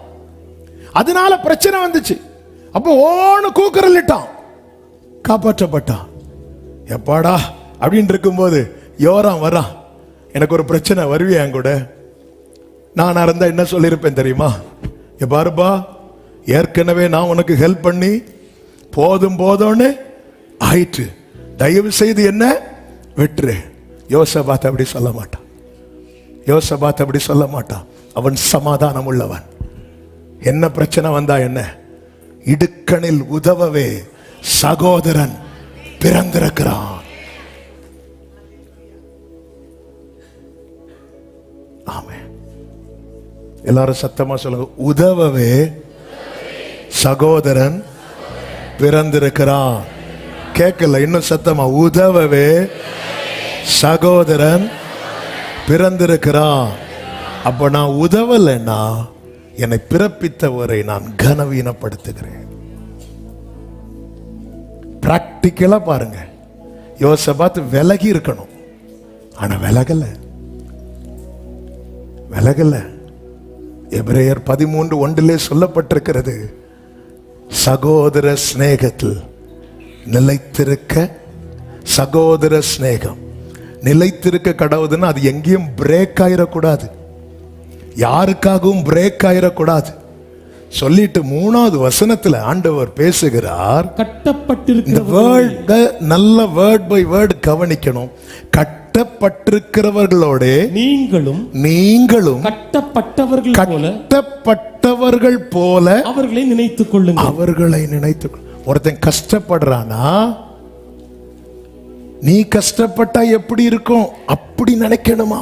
அதனால பிரச்சனை வந்துச்சு. அப்போ ஓன்னு கூக்குரலிட்டான், காப்பாற்றப்பட்டான். எப்பாடா அப்படின்னு இருக்கும்போது யோராம் வரான், எனக்கு ஒரு பிரச்சனை, வருவியா என் கூட? நான் இருந்தா என்ன சொல்லியிருப்பேன் தெரியுமா? பாருப்பா, ஏற்கனவே நான் உனக்கு ஹெல்ப் பண்ணி போதும் போதும்னு ஆயிற்று, தயவு செய்து என்ன விட்டுரு. யோசபாத் அப்படி சொல்ல மாட்டான். யோசபாத் அப்படி சொல்ல மாட்டான். அவன் சமாதானம் உள்ளவன். என்ன பிரச்சனை வந்தா என்ன, இடுக்கணில் உதவவே சகோதரன் பிறந்திருக்கிறான். ஆமென். எல்லாரும் சத்தமா சொல்லுங்க, உதவவே சகோதரன் பிறந்திருக்கிறான். கேட்கல, இன்னும் சத்தமா, உதவவே சகோதரன் பிறந்திருக்கிறான். அப்ப நான் உதவலைன்னா என்னை பிறப்பித்தவரை நான் கனவீனப்படுத்துகிறேன். பிராக்டிக்கலா பாருங்க. யோசபாத் விலகி இருக்கணும், ஆனா விலகல. எபிரேயர் 13:1 சொல்லப்பட்டிருக்கிறது, சகோதர சிநேகத்தில் நிலைத்திருக்க. சகோதர சிநேகம் நிலைத்திருக்க கடவுதுன்னா அது எங்கேயும் பிரேக் ஆயிடக்கூடாது, யாருக்காகவும் பிரேக் ஆயிடக்கூடாது. சொல்லிட்டு 3வது வசனத்துல ஆண்டவர் பேசுகிறார். இந்த வேர்ட் நல்ல வேர்ட் பை வேர்ட் கவனிக்கணும். கட்டப்பட்டிருக்கிறவர்களோட நீங்களும் கட்டப்பட்டவர்கள் போல அவர்களை நினைத்துக் கொள்ளுங்கள். ஒருத்தன் கஷ்டப்படுறானா, நீ கஷ்டப்பட்டா எப்படி இருக்கும் அப்படி நினைக்கணுமா?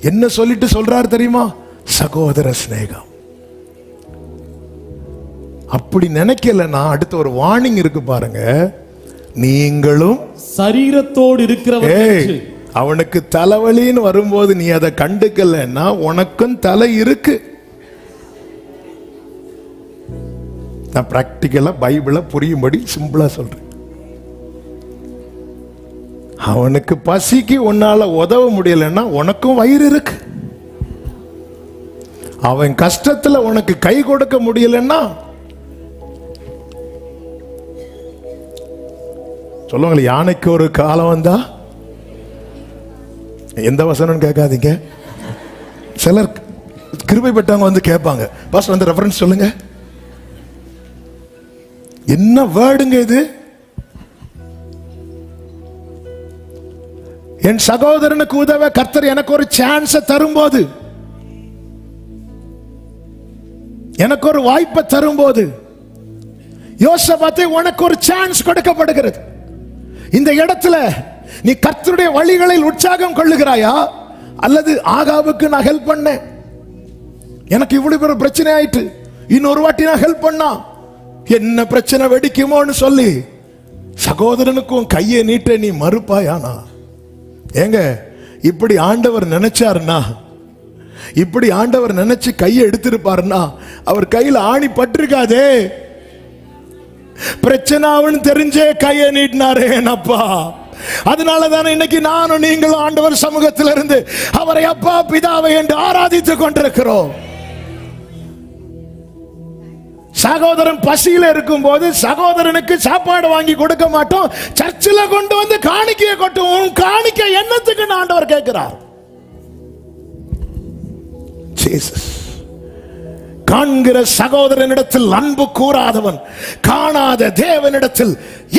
என்ன சொல்லிட்டு சொல்றாரு தெரியுமா? சகோதர சிநேகம். அப்படி நினைக்கலன்னா அடுத்த ஒரு வார்னிங் இருக்கு பாருங்க. நீங்களும் சரீரத்தோடு இருக்கிறவர்கள். அவனுக்கு தலைவலின்னு வரும்போது நீ அதை கண்டுக்கலன்னா உனக்கும் தலை இருக்கு. நான் பிராக்டிக்கலா பைபிள புரியும்படி சிம்பிளா சொல்றேன். அவனுக்கு பசிக்கு உன்னால உதவ முடியலன்னா உனக்கும் வயிறு இருக்கு. அவன் கஷ்டத்துல உனக்கு கை கொடுக்க முடியலன்னா சொல்லுவாங்க, யானைக்கு ஒரு காலம் வந்தா எந்த வசனம் கேட்காதீங்க. சிலர் கிருபை பெற்றவங்க வந்து கேட்பாங்க, பாஸ்டர் அந்த ரெஃபரன்ஸ் சொல்லுங்க. என்ன வேர்டுங்க இது? என் சகோதரனுக்கு உதவ கர்த்தர் எனக்கு ஒரு சான்ஸ் தரும்போது, எனக்கு ஒரு வாய்ப்பை தரும்போது, யோசபாத்தை உனக்கு ஒரு சான்ஸ் கொடுக்கப்படுகிறது. இந்த இடத்துல நீ கர்த்தருடைய வழிகளில் உற்சாகம் கொள்ளுகிறாயா, அல்லது ஆகாவுக்கு நான் ஹெல்ப் பண்ணேன், எனக்கு இவ்வளவு பெரிய பிரச்சனை ஆயிட்டு, இன்னொரு வாட்டி நான் ஹெல்ப் பண்ணா என்ன பிரச்சனை வெடிக்குமோன்னு சொல்லி சகோதரனுக்கும் கையை நீட்ட நீ மறுப்பாயானா? ஏங்க, இப்படி ஆண்டவர் நினைச்சாருன்னா, இப்படி ஆண்டவர் நினைச்சு கையை எடுத்திருப்பாருன்னா அவர் கையில் ஆணி பட்டிருக்காதே. பிரச்சனை அவன் தெரிஞ்சே கையை நீட்டினாரே அப்பா. அதனால தானே இன்னைக்கு நானும் நீங்களும் ஆண்டவர் சமூகத்தில் இருந்து அவரை அப்பா பிதாவை என்று ஆராதித்துக் கொண்டிருக்கிறோம். சகோதரன் பசியில இருக்கும் போது சகோதரனுக்கு சாப்பாடு வாங்கி கொடுக்க மாட்டோம், சர்ச்சில் கொண்டு வந்து காணிக்கையை கொட்டுவோம். காணிக்கை என்னத்துக்கு ஆண்டவர் கேட்கிறார்? ஜீசஸ் காண்கிற சகோதரனிடத்தில் அன்பு கூறாதவன் காணாத தேவனிடத்தில்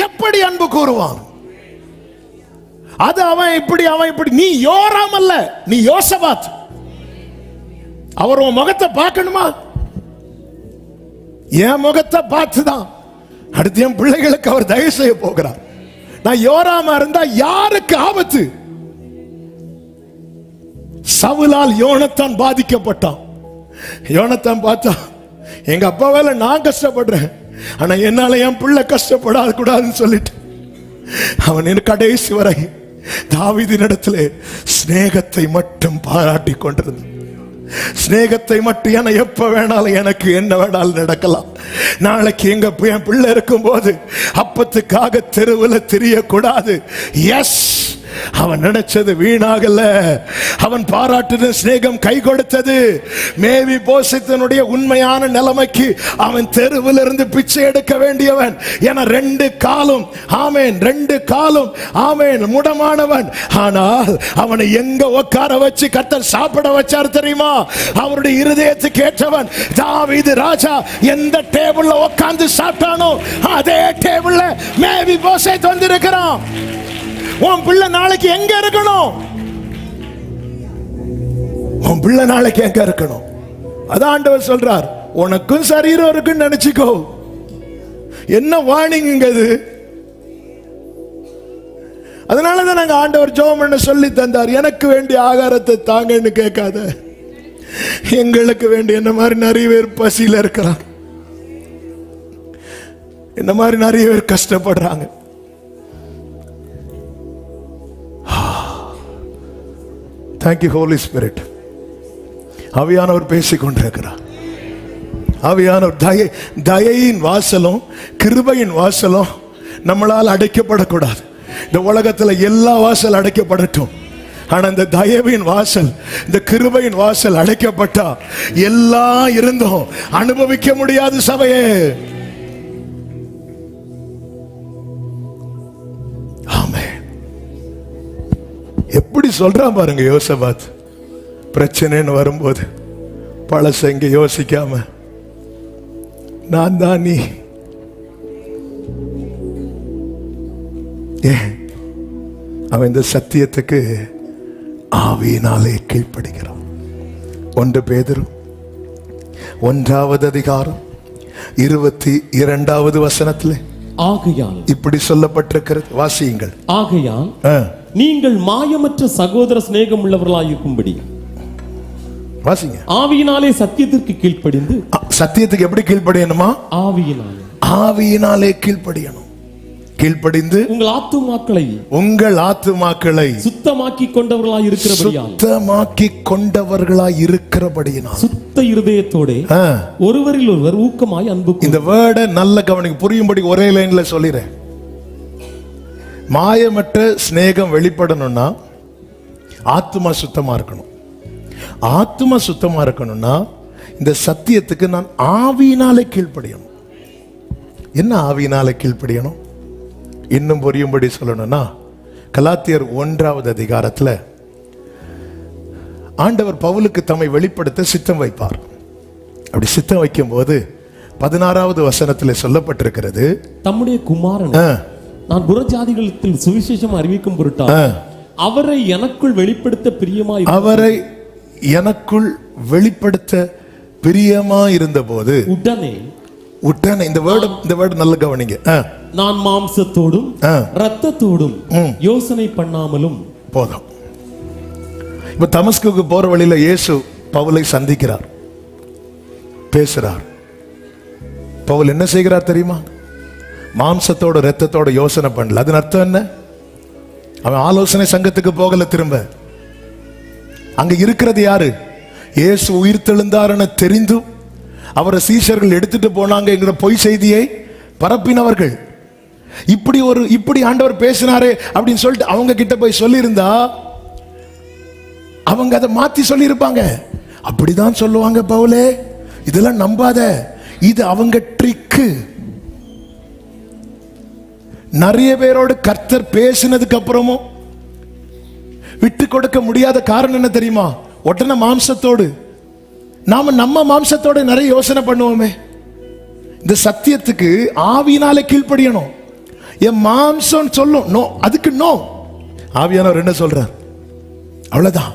எப்படி அன்பு கூறுவான்? அது அவன் இப்படி அவன் இப்படி. நீ யோராம் அல்ல, நீ யோசபாத். அவர் உன் முகத்தை பார்க்கணுமா? என் முகத்தை பார்த்துதான் அடுத்து என் பிள்ளைகளுக்கு அவர் தயவு செய்ய போகிறார். நான் யோராமா இருந்தா யாருக்கு ஆபத்து? சவுலால் யோனத்தான் பாதிக்கப்பட்டான். யோனத்தான் பார்த்தா, எங்க அப்பாவால நான் கஷ்டப்படுறேன், ஆனா என்னால என் பிள்ளை கஷ்டப்படாத கூடாதுன்னு சொல்லிட்டு அவன் கடைசி வரை தாவீதினிடத்திலே சிநேகத்தை மட்டும் பாராட்டி கொண்டிருந்தான். சிநேகத்தை மட்டும். என எப்ப வேணாலும் எனக்கு என்ன வேணாலும் நடக்கலாம். நாளைக்கு எங்க என் பிள்ளை இருக்கும் போது அப்பத்துக்காக தெருவில் தெரியக்கூடாது. எஸ், அவன் நினைச்சது வீணாகல. அவன் பாராட்டின சிநேகம் கை கொடுத்தது. மேவி போசித்தனுடைய உண்மையான நிலைமைக்கு அவன் தெருவில் இருந்து பிச்சை எடுக்க வேண்டியவன். என 2 காலும் ஆமேன், 2 காலும் ஆமேன் முடமானவன். ஆனால் அவனை எங்க உட்கார வச்சு கர்த்தர் சாப்பிட வச்சார் தெரியுமா? அவருடைய இருதயத்துக்கு ஏற்றவன். தாவீது ராஜா எந்த டேபிள்ல உட்கார்ந்து சாப்பிட்டானோ அதே டேபிள்ல மேவி போசித் வந்திருக்கிறான். உன் பிள்ளை நாளைக்கு எங்க இருக்கணும்? உன் பிள்ளை நாளைக்கு எங்க இருக்கணும்? அதான் ஆண்டவர் சொல்றார், உனக்கும் சரீரம் இருக்குன்னு நினைச்சுக்கோ. என்ன வார்னிங் இது? அதனாலதான் நாங்க ஆண்டவர் ஜெபம் பண்ண சொல்லி தந்தார். எனக்கு வேண்டிய ஆகாரத்தை தாங்கன்னு கேட்காத. எங்களுக்கு வேண்டிய என்ன மாதிரி நிறைய பேர் பசியில இருக்கிறாங்க, என்ன மாதிரி நிறைய பேர் கஷ்டப்படுறாங்க. Thank you Holy Spirit. ஆவியானவர் பேசிக் கொண்டிருக்கிறார். ஆவியானவர் தயையின் வாசலும் கிருபையின் வாசலும் நம்மளால் அடைக்கப்படக்கூடாது. இந்த உலகத்துல எல்லா வாசல் அடைக்கப்படட்டும், ஆனா இந்த தயவின் வாசல், இந்த கிருபையின் வாசல் அடைக்கப்பட்டா எல்லாம் இருந்தும் அனுபவிக்க முடியாது சபையே. எப்படி சொல்றான் பாருங்க யோசபாத். பிரச்சனைன்னு வரும்போது பழச இங்க யோசிக்காம நான் தான் நீ. அவன் இந்த சத்தியத்துக்கு ஆவியினாலே கீழ்ப்படுகிறான். 1 பேதுரு 1:22 ஆகையால் இப்படி சொல்லப்பட்டிருக்கிறது. வாசியுங்கள். ஆகையால் நீங்கள் மாயமற்ற சகோதர சிநேகம் உள்ளவர்களாயிருக்கும்படி வாசிங்க. ஆவியினாலே சத்தியத்திற்கு கீழ்ப்படிந்து. சத்தியத்துக்கு எப்படி கீழ்ப்படியணுமா? ஆவியினாலே கீழ்ப்படியணும். கீழ்ப்படிந்து உங்கள் ஆத்துமாக்களை சுத்தமாக்கி கொண்டவர்களாய் இருக்கிறபடியினால் சுத்த இருதயத்தோட ஒருவரில் ஒருவர் ஊக்கமாய் அன்பு. இந்த வேர்டை நல்ல கவனிக்க, புரியும்படி ஒரே லைன்ல சொல்லிறேன். மாயமற்ற சிநேகம் வெளிப்படணும்னா ஆத்துமா சுத்தமா இருக்கணும். ஆத்துமா சுத்தமா இருக்கணும்னா இந்த சத்தியத்துக்கு நான் ஆவியினாலே கீழ்ப்படியணும். என்ன ஆவியினாலே கீழ்ப்படியணும்? இன்னும் புரியும்படி சொல்லணும்னா கலாத்தியர் 1 ஆண்டவர் பவுலுக்கு தம்மை வெளிப்படுத்த சித்தம் வைப்பார். அப்படி சித்தம் வைக்கும் போது 16 சொல்லப்பட்டிருக்கிறது, தம்முடைய குமாரன் நான் புறஜாதிகளில் சுவிசேஷம் அறிவிக்கும் பொருட்டா அவரை எனக்குள் வெளிப்படுத்த பிரியமாய் இருந்தபோது உடனே இந்த வேர்டு நல்ல கவனிங்க. நான் மாம்சத்தோடும் இரத்தத்தோடும் யோசனை பண்ணாமலும் போதும். இப்ப தமஸ்குக்கு போற வழியில இயேசு பவுலை சந்திக்கிறார், பேசுறார். பவுல் என்ன செய்கிறார் தெரியுமா? மாம்சத்தோட இரத்தத்தோட யோசனை பண்ணல. அதன் அர்த்தம் என்ன? அவன் ஆலோசனை சங்கத்துக்கு போகல. திரும்ப அங்க இருக்கிறது யாரு? இயேசு உயிர் தெழுந்தார்னு தெரிந்தும் அவரை சீஷர்கள் எடுத்துட்டு போனாங்க என்கிற பொய் செய்தியை பரப்பினவர்கள். இப்படி ஆண்டவர் பேசினாரே அப்படின்னு சொல்லிட்டு அவங்க கிட்ட போய் சொல்லியிருந்தா அவங்க அதை மாத்தி சொல்லி இருப்பாங்க. அப்படிதான் சொல்லுவாங்க, பவுலே இதெல்லாம் நம்பாத, இது அவங்க ட்ரிக்கு. நிறைய பேரோடு கர்த்தர் பேசினதுக்கு அப்புறமும் விட்டு கொடுக்க முடியாத காரணம் என்ன தெரியுமா? உடனே மாம்சத்தோடு நம்ம மாம்சத்தோட நிறைய யோசனை பண்ணுவோமே. இந்த சத்தியத்துக்கு ஆவியினாலே கீழ்ப்படியணும். என் மாம்சம் சொல்லும் நோ, அதுக்கு நோ. ஆவியானவர் என்ன சொல்றார்? அவ்வளவுதான்.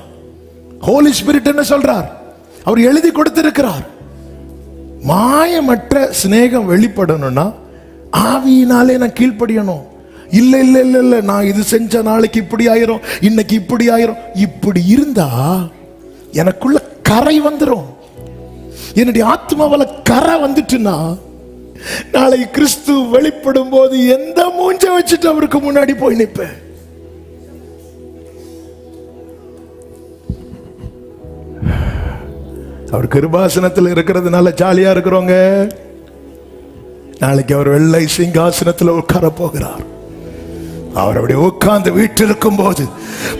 ஹோலி ஸ்பிரிட் என்ன சொல்றார்? அவர் எழுதி கொடுத்திருக்கிறார். மாயமற்ற சிநேகம் வெளிப்படணும்னா ஆவியினாலே நான் கீழ்ப்படியணும். இல்ல இல்ல இல்ல இல்ல நான் இது செஞ்ச நாளைக்கு இப்படி ஆயிரும், இன்னைக்கு இப்படி ஆயிரும். இப்படி இருந்தா எனக்குள்ள கரை வந்துடும். என்னுடைய ஆத்மாவில கரை வந்துட்டுன்னா நாளை கிறிஸ்து வெளிப்படும் போது எந்த மூஞ்ச வச்சுட்டு அவருக்கு முன்னாடி போய் நிற்பேன்? அவர் கிருபாசனத்தில் இருக்கிறதுனால ஜாலியா இருக்கிறோங்க. நாளைக்கு அவர் வெள்ளை சிங்காசனத்தில் உட்கார போகிறார். அவர் அப்படி உட்கார்ந்து வீட்டில் இருக்கும் போது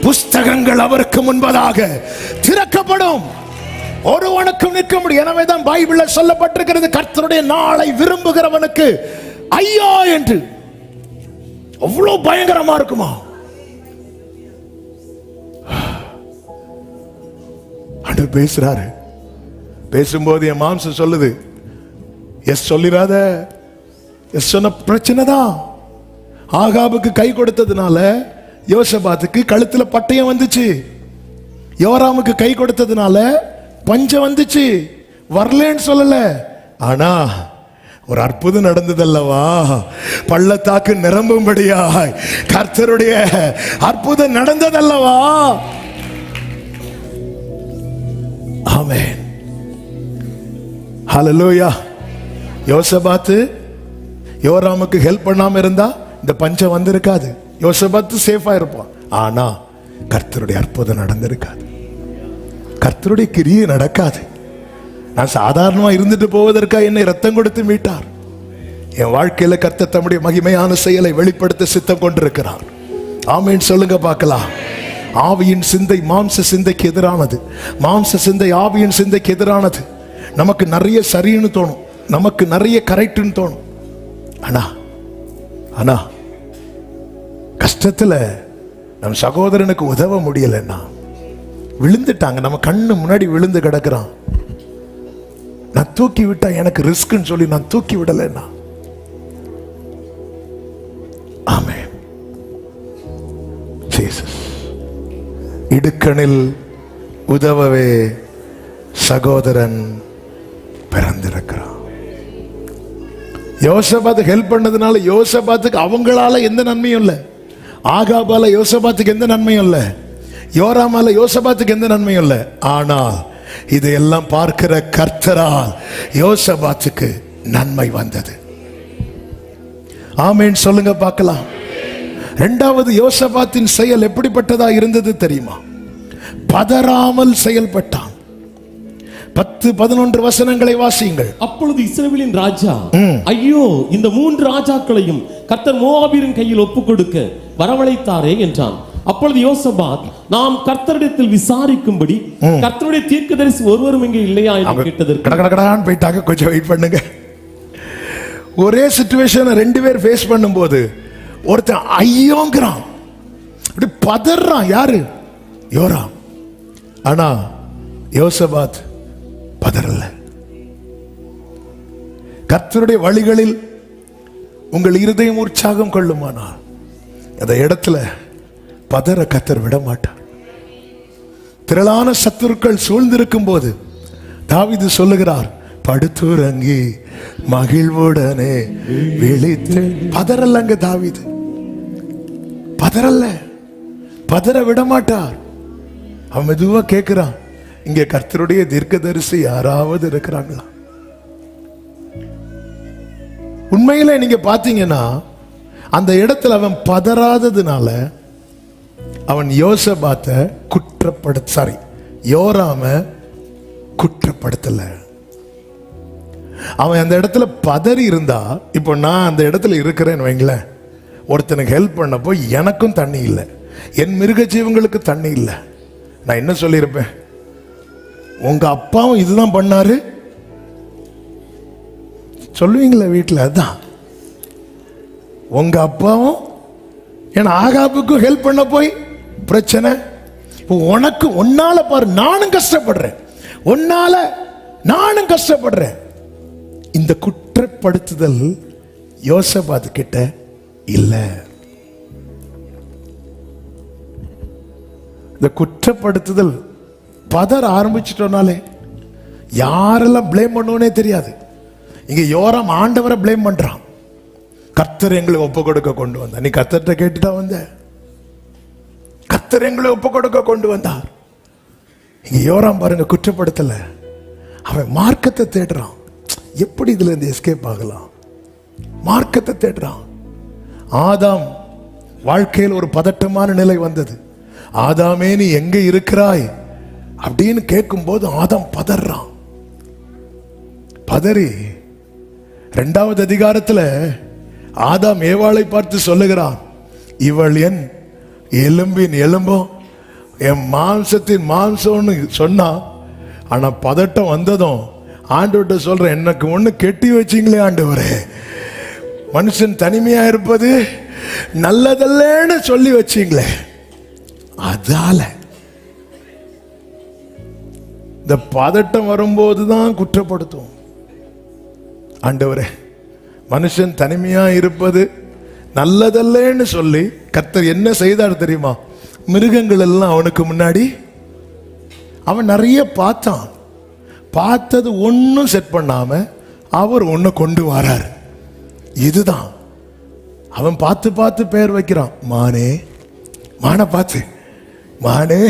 புஸ்தகங்கள் அவருக்கு முன்பதாக திறக்கப்படும். ஒருவனுக்கும் நிற்க முடியும். எனவேதான் பைபிள்ல சொல்லப்பட்டிருக்கிறது, கர்த்தருடைய நாளை விரும்புகிறவனுக்கு ஐயோ என்று. அவ்வளவு பயங்கரமா இருக்குமா? ஆண்டவர் பேசுறாரு. பேசும்போது என் மாம்சம் சொல்லுது எஸ் சொல்லிராத. எஸ் சொன்ன பிரச்சனை தான். ஆகாபுக்கு கை கொடுத்ததுனால யோசபாத்துக்கு கழுத்துல பட்டயம் வந்துச்சு. யோராமுக்கு கை கொடுத்ததுனால பஞ்சம் வந்துச்சு. வரலன்னு சொல்லல, ஆனா ஒரு அற்புதம் நடந்ததல்லவா? பள்ளத்தாக்கு நிரம்பும்படியாய் கர்த்தருடைய அற்புதம் நடந்ததல்லவா? ஆமென், ஹல்லேலூயா. யோசபாத்து யோராமுக்கு ஹெல்ப் பண்ணாம இருந்தா இந்த பஞ்சம் வந்திருக்காது. யோசபாத்து சேஃபா இருப்பான். ஆனா கர்த்தருடைய அற்புதம் நடந்திருக்காது. கர்த்தருடைய கிரியை நடக்காது. நான் சாதாரணமா இருந்துட்டு போவதற்கா என்னை ரத்தம் கொடுத்து மீட்டார். என் வாழ்க்கையில கர்த்தர் தம்முடைய மகிமையான செயலை வெளிப்படுத்த சித்தம் கொண்டிருக்கிறார். ஆமீன் சொல்லுங்க பார்க்கலாம். ஆவியின் சிந்தை மாம்ச சிந்தைக்கு எதிரானது. மாம்ச சிந்தை ஆவியின் சிந்தைக்கு எதிரானது. நமக்கு நிறைய சரின்னு தோணும், நமக்கு நிறைய கரெக்ட்னு தோணும். ஆனா கஷ்டத்துல நம் சகோதரனுக்கு உதவ முடியலன்னா விழுந்துட்டாங்க, நம்ம கண்ணு முன்னாடி விழுந்து கிடக்குறான். நான் தூக்கி விட்டா எனக்கு ரிஸ்க்னு சொல்லி நான் தூக்கி விடலைன்னா. ஆமென். ஜீசஸ் இடுக்கணில் உதவவே சகோதரன் பிறந்திருக்கிறான். யோசபாத்துக்கு ஹெல்ப் பண்ணதுனால யோசபாத்துக்கு அவங்களால எந்த நன்மையும் இல்லை. ஆகாபால யோசபாத்துக்கு எந்த நன்மையும் இல்லை. யோராமால யோசபாத்துக்கு எந்த நன்மையும் இல்லை. ஆனால் இதையெல்லாம் பார்க்கிற கர்த்தரால் யோசபாத்துக்கு நன்மை வந்தது. ஆமென் சொல்லுங்க பார்க்கலாம். இரண்டாவது யோசபாத்தின் செயல் எப்படிப்பட்டதா இருந்தது தெரியுமா? பதறாமல் செயல்பட்டான். 10-11 வசனங்களை வாசியுங்கள். அப்பொழுது இஸ்ரவேலின் ராஜா, ஐயோ, இந்த 3 ராஜாக்களையும் கர்த்தர் மோவாபியரின் கையில் ஒப்புக் கொடுக்க வரவழைத்தாரே என்றான். அப்பொழுது யோசபாத், நாம் கர்த்தரிடத்தில் விசாரிக்கும்படி கர்த்தருடைய தீர்க்கதரிசி ஒருவரும் இங்கே இல்லையா என்று கேட்டதற்கு, கடகடகடான்னு போயிட்டாங்க. கொஞ்சம் வெயிட் பண்ணுங்க. ஒரே சிச்சுவேஷனை 2 பேர் ஃபேஸ் பண்ணும்போது ஒருத்தன் ஐயோங்கிறான், அப்படி பதறான். யாரு? யோராம். ஆனா யோசபாத் பதறல. கர்த்தருடைய வழிகளில் உங்கள் இருதயம் உற்சாகம் கொள்ளுமானால் அந்த இடத்துல பதற கர்த்தர் விட மாட்டார். திரளான சத்துருக்கள் சூழ்ந்திருக்கும் போது தாவீது சொல்லுகிறார், படுத்துறங்கி மகிழ்வுடனே விழித்து. பதறல்லங்க தாவீது, பதறல்ல, பதற விட மாட்டார். அவன் மெதுவா கேட்கிறான், இங்க கர்த்தருடைய தீர்க்கதரிசி யாராவது இருக்கிறாங்களா? உண்மையில நீங்க பாத்தீங்கன்னா அந்த இடத்துல அவன் பதறாததுனால அவன் யோசபாத்தை யோராம குற்றப்படுத்தல. அவன் அந்த இடத்துல பதறி இருந்தா, இப்போ நான் அந்த இடத்துல இருக்கிறேன்னு வைங்களேன், ஒருத்தனுக்கு ஹெல்ப் பண்ணப்போ எனக்கும் தண்ணி இல்லை, என் மிருக ஜீவங்களுக்கு தண்ணி இல்லை, நான் என்ன சொல்லியிருப்பேன்? உங்க அப்பாவும் இதுதான் பண்ணாரு சொல்லுவீங்களா வீட்டில்? அதுதான் உங்க அப்பாவும். ஏன்னா ஆகாபுக்கும் ஹெல்ப் பண்ண போய் பிரச்சனை. இப்போ உனக்கு உன்னால பாரு, நானும் கஷ்டப்படுறேன், உன்னால நானும் கஷ்டப்படுறேன். இந்த குற்றப்படுத்துதல் யோசபாத் கிட்ட இல்ல. இந்த குற்றப்படுத்துதல் பதற ஆரம்பிச்சிட்டோம்னாலே யாரெல்லாம் பிளேம் பண்ணுவோனே தெரியாது. இங்க யோராம் ஆண்டவரை பிளேம் பண்றான். கர்த்தர் எங்களை ஒப்பு கொடுக்க கொண்டு வந்தார். நீ கர்த்தர்கிட்ட கேட்டுதான் வந்த? கர்த்தர் எங்களை ஒப்பு கொடுக்க கொண்டு வந்தார். இங்க யோராம் பாருங்க, குற்றப்படுத்தல, அவன் மார்க்கத்தை தேடுறான். எப்படி இதுல இருந்து எஸ்கேப் ஆகலாம்? மார்க்கத்தை தேடுறான். ஆதாம் வாழ்க்கையில் ஒரு பதட்டமான நிலை வந்தது. ஆதாமே நீ எங்க இருக்கிறாய் அப்படின்னு கேட்கும் போது ஆதாம் பதறான். பதறி 2வது அதிகாரத்துல ஆதாம் ஏவாளை பார்த்து சொல்லுகிறான், இவள் என் எலும்பின் எலும்பும் என் மாம்சத்தின் மாம்சம்னு சொன்னா. ஆனா பதட்டம் வந்ததும் ஆண்டவர்கிட்ட சொல்றேன், எனக்கு ஒண்ணு கெட்டி வச்சிங்களே ஆண்டவரே, மனுஷன் தனிமையா இருப்பது நல்லதல்லன்னு சொல்லி வச்சிங்களே, அதால இந்த பதட்டம் வரும்போதுதான் குற்றப்படுத்தும். ஆண்டவரே, மனுஷன் தனிமையா இருப்பது நல்லதல்லன்னு சொல்லி கர்த்தர் என்ன செய்தார் தெரியுமா? மிருகங்கள் எல்லாம் அவனுக்கு முன்னாடி அவன் நிறைய பார்த்தான். பார்த்தது ஒன்னும் செட் பண்ணாம அவர் ஒன்னு கொண்டு வரார். இதுதான் அவன் பார்த்து பார்த்து பெயர் வைக்கிறான். மானே, மானை பார்த்து மானே,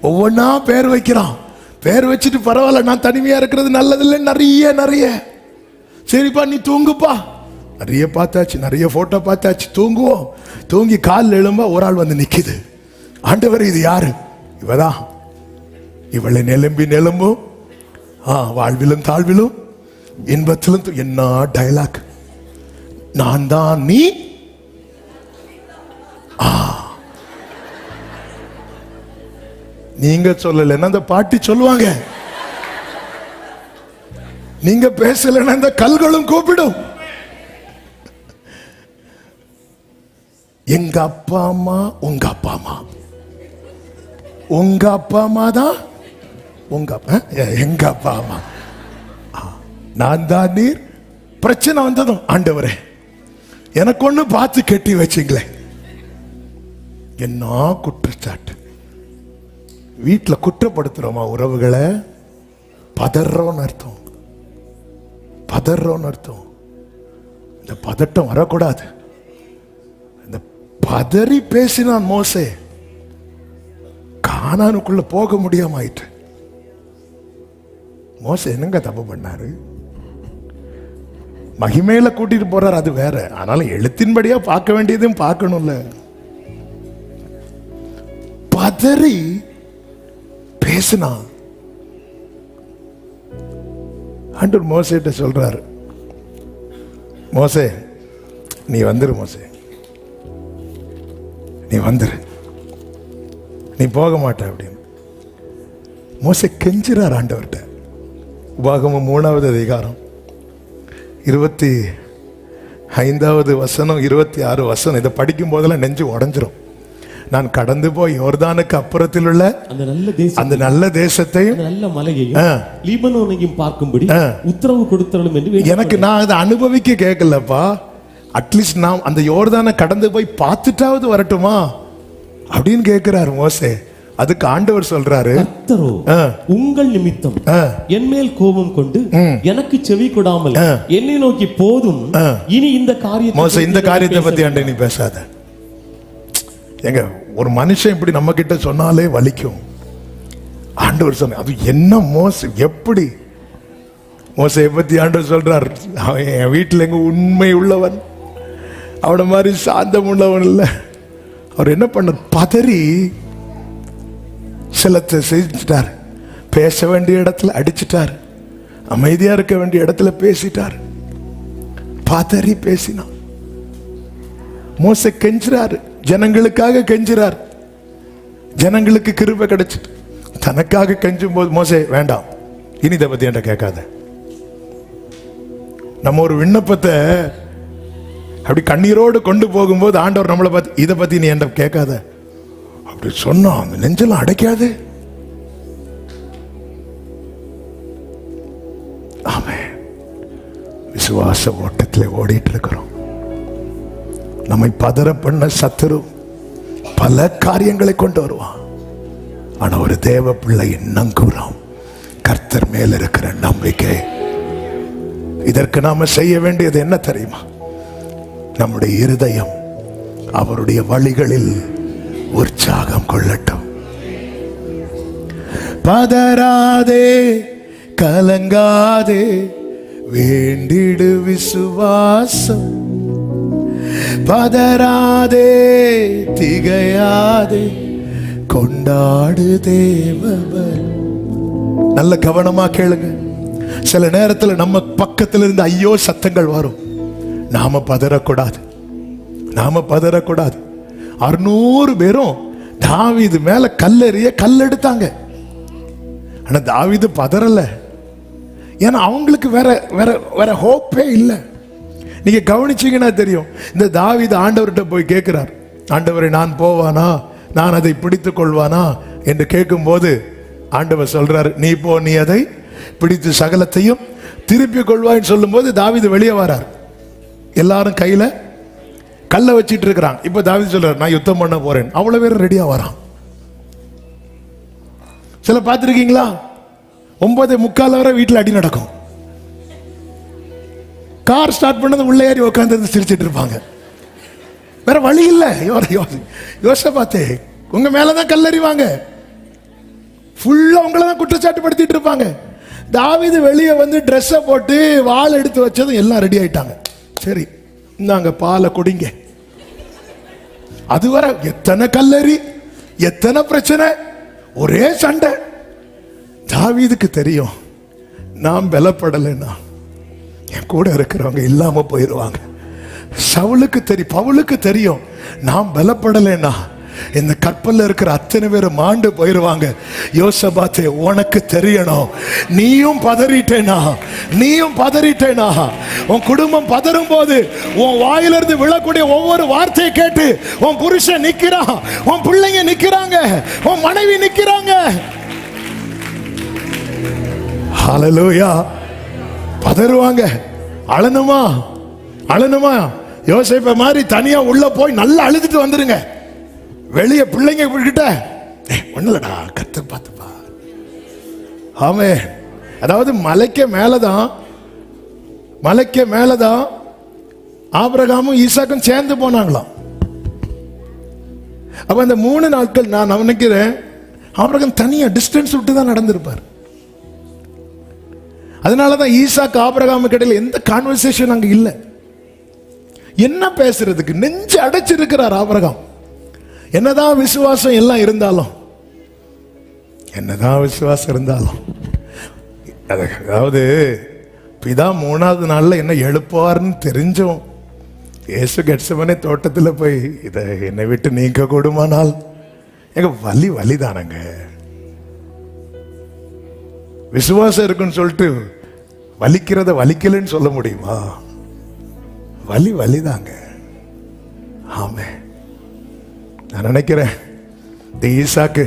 ஒவ்வொன்னா பெயர் வைக்கிறான். பெயர் வச்சுட்டு பரவாயில்ல, நான் தனிமையா இருக்கிறது நல்லதில்லை, நிறைய நிறைய. சரிப்பா நீ தூங்குப்பா, நிறைய பார்த்தாச்சு, நிறைய போட்டோ பார்த்தாச்சு, தூங்குவோம். தூங்கி காலில் எழும்ப ஒரு ஆள் வந்து நிக்குது. ஆண்டவர் இது யாரு? இவதான். இவளை நெலும்பி நெலும்பும் வாழ்விலும் தாழ்விலும் இன்பத்திலும். என்ன டயலாக்! நான் தான் நீ. நீங்க சொல்லலைன்னா அந்த பாட்டி சொல்லுவாங்க, நீங்க பேசலைன்னா அந்த கல்களும் கூப்பிடும். எங்க அப்பா அம்மா, உங்க அப்பா அம்மா, உங்க அப்பா அம்மா தான் உங்க அப்பா, எங்க அப்பா அம்மா. நான் தான் நீர். பிரச்சனை வந்ததும் ஆண்டவரே எனக்கு ஒண்ணு பார்த்து கட்டி வச்சிங்களே. என்ன குற்றச்சாட்டு! வீட்டுல குற்றப்படுத்துறோமா உறவுகளை? பதறோன்னு அர்த்தம், பதறோன்னு அர்த்தம். இந்த பதட்டம் வரக்கூடாது. இந்த பதறி பேசினான் மோசே, கானானுக்குள்ள போக முடியாம ஆயிட்டு. மோசே என்னங்க தப்பு பண்ணாரு? மகிமையில கூட்டிட்டு போறாரு, அது வேற. ஆனாலும் எழுத்தின்படியா பார்க்க வேண்டியதும் பார்க்கணும்ல. பதறி பேசினான். ஆண்டவர் மோசேட்ட சொல்றாரு, மோசே நீ வந்துரு, மோசே நீ வந்துரு, நீ போக மாட்ட அப்படின்னு மோசே கெஞ்சுறார் ஆண்டவர்கிட்ட. உபாகமம் 3வது அதிகாரம் 25வது வசனம் 26 வசனம். இதை படிக்கும் போதெல்லாம் நெஞ்சு உடைஞ்சிரும். நான் கடந்து போய் யோர்தானுக்கு அப்புறத்தில் உள்ள அந்த நல்ல தேசத்தையும் நல்ல மலையையும் லீபனோனையும் பார்க்கும்படி உத்தரவு கொடுத்தரும் என்று எனக்கு நான் அதை அனுபவிக்க கேட்கலப்பா. அட்லீஸ்ட் நான் அந்த யோர்தானை கடந்து போய் பார்த்துட்டாவது வரட்டுமா அப்படின்னு கேட்கிறாரு மோசே. அதுக்கு ஆண்டவர் சொல்றாரு, கர்த்தரோ உங்கள் நிமித்தம் என் மேல் கோபம் கொண்டு எனக்கு செவி கொடாமல் என்னை நோக்கி போதும், இனி இந்த காரியத்தை மோசே இந்த காரியத்தை பத்தி ஆண்டே நீ பேசாத. எங்க ஒரு மனுஷன் இப்படி நம்ம கிட்ட சொன்னாலே வலிக்கும். ஆண்டவர் சொன்ன அது என்ன மோசே, எப்படி மோசையை பத்தி ஆண்டவர் சொல்றார், அவன் என் வீட்டில் எங்க உண்மை உள்ளவன், அவனை மாதிரி சாந்தம் உள்ளவன் இல்லை. அவர் என்ன பண்ண, பதறி சிலத்தை செஞ்சிட்டார். பேச வேண்டிய இடத்துல அடிச்சிட்டார், அமைதியா இருக்க வேண்டிய இடத்துல பேசிட்டார். பதறி பேசினான். மோசே கெஞ்சுறாரு, ஜனங்களுக்காக கெஞ்சுறார். ஜனங்களுக்கு கிருபை கிடைச்சிட்டு தனக்காக கெஞ்சும் போது மோசே வேண்டாம், இனி இதை பத்தி என்கிட்ட கேட்காத. நம்ம ஒரு விண்ணப்பத்தை அப்படி கண்ணீரோடு கொண்டு போகும்போது ஆண்டவர் நம்மளை பார்த்து இதை பத்தி நீ என்கிட்ட கேட்காத அப்படி சொன்னா அந்த நெஞ்செல்லாம் அடைக்காது. ஆமென். விசுவாச ஓட்டத்தில் ஓடிட்டு இருக்கிறோம். நம்மை பதற பண்ண சத்துரு பல காரியங்களை கொண்டு வருவான். ஆனா ஒரு தேவ பிள்ளை நங்குறோம், கர்த்தர் மேல் இருக்கிற நம்பிக்கை. இதற்கு நாம செய்ய வேண்டியது என்ன தெரியுமா? நம்முடைய இருதயம் அவருடைய வழிகளில் உற்சாகம் கொள்ளட்டும். பதறாதே, கலங்காதே, வேண்டிடு விசுவாசம். பதறாதே, திகையாதே, கொண்டாடு தேவவர். நல்ல கவனமா கேளுங்க. சில நேரத்தில் நம்ம பக்கத்தில் இருந்து ஐயோ சத்தங்கள் வரும். நாம பதறக்கூடாது, நாம பதறக்கூடாது. 600 பேரும் தாவீது மேல கல்லெறிய கல்லெடுத்தாங்க. ஆனா தாவீது பதறல. ஏன்னா அவங்களுக்கு வேற வேற வேற ஹோப்பே இல்லை. நீங்க கவனிச்சீங்கன்னா தெரியும். இந்த தாவீது ஆண்டவர்கிட்ட போய் கேட்கிறார், ஆண்டவரை நான் போவானா, நான் அதை பிடித்துக் கொள்வானா என்று கேட்கும் போது ஆண்டவர் சொல்றாரு, நீ போ, நீ அதை பிடித்து சகலத்தையும் திருப்பிக் கொள்வான்னு சொல்லும் போது தாவீது வெளியே வரார். எல்லாரும் கையில கல்லை வச்சிட்டு இருக்கிறான். இப்ப தாவீது சொல்றாரு, நான் யுத்தம் பண்ண போறேன். அவ்வளவு பேரும் ரெடியா வரான். சில பார்த்திருக்கீங்களா, 9:45 வரை வீட்டில் அடி நடக்கும். கார் ஸ்டார்ட் பண்ணது உள்ள ஏறி உட்காந்து சிரிச்சிட்டு இருப்பாங்க. வேற வழி இல்லை. யோசனை பார்த்தே, உங்க மேலதான் கல்லறிவாங்க. ஃபுல்லா உங்களை தான் குற்றச்சாட்டு படுத்திட்டு இருப்பாங்க. தாவீது வெளியே வந்து ட்ரெஸ்ஸை போட்டு வாள் எடுத்து வச்சதும் எல்லாம் ரெடி ஆயிட்டாங்க. சரி, இந்தாங்க பாலை குடிங்க. அதுவரை எத்தனை கல்லறி, எத்தனை பிரச்சனை, ஒரே சண்டை. தாவீதுக்கு தெரியும், நாம் பலப்படலைன்னா என் கூட இருக்கிறவங்க இல்லாம போயிடுவாங்க. சவுலுக்கு தெரியும், பவுலுக்கு தெரியும், நாம் பலப்படலைன்னா இந்த கப்பல்ல இருக்கிற அத்தனை பேர் மாண்டு போயிடுவாங்க. யோசபாத்தே, உனக்கு தெரியணும், நீயும் பதறிட்டேனா, நீயும் பதறிட்டேனா. உன் குடும்பம் பதறும் போது உன் வாயிலிருந்து விழக்கூடிய ஒவ்வொரு வார்த்தையை கேட்டு உன் புருஷன் நிக்கிறான், உன் பிள்ளைங்க நிக்கிறாங்க, உன் மனைவி நிக்கிறாங்க. ஹல்லேலூயா. பதறுவாங்க. அழணுமா அழணுமா? யோசேப்பை மாதிரி தனியா உள்ள போய் நல்லா அழுதுட்டு வந்துருங்க. வெளியே பிள்ளைங்க கிட்ட ஒண்ணுலடா கர்த்தர் பார்த்துப்பா. ஆமே. அதாவது மலைக்கு மேலதான் ஆபிரகாமும் ஈசாக்கும் சேர்ந்து போனாங்களாம். அப்ப அந்த 3 நாட்கள் நான் நினைக்கிறேன் ஆபிரகாம் தனியா டிஸ்டன்ஸ் விட்டு தான் நடந்திருப்பார். அதனாலதான் ஈசாக்கு ஆபிரகாமுக்கு இடையில எந்த கான்வர்சேஷன் அங்க இல்லை. என்ன பேசுறதுக்கு? நெஞ்சு அடைச்சிருக்கிறார் ஆபிரகாம். என்னதான் விசுவாசம் எல்லாம் இருந்தாலும், அதாவது பிதா 3வது நாள்ல என்ன எழுப்புவார்னு தெரிஞ்சோம். இயேசு கெத்செமனே தோட்டத்தில் போய் இதை என்னை விட்டு நீங்க கூடுமானால், எங்க வலிதானங்க. விசுவாசம் இருக்குன்னு சொல்லிட்டு வலிக்கிறத வலிக்கலன்னு சொல்ல முடியுமா? வலிதாங்க. ஆமே. நான் நினைக்கிறேன் இந்த ஈசாக்கு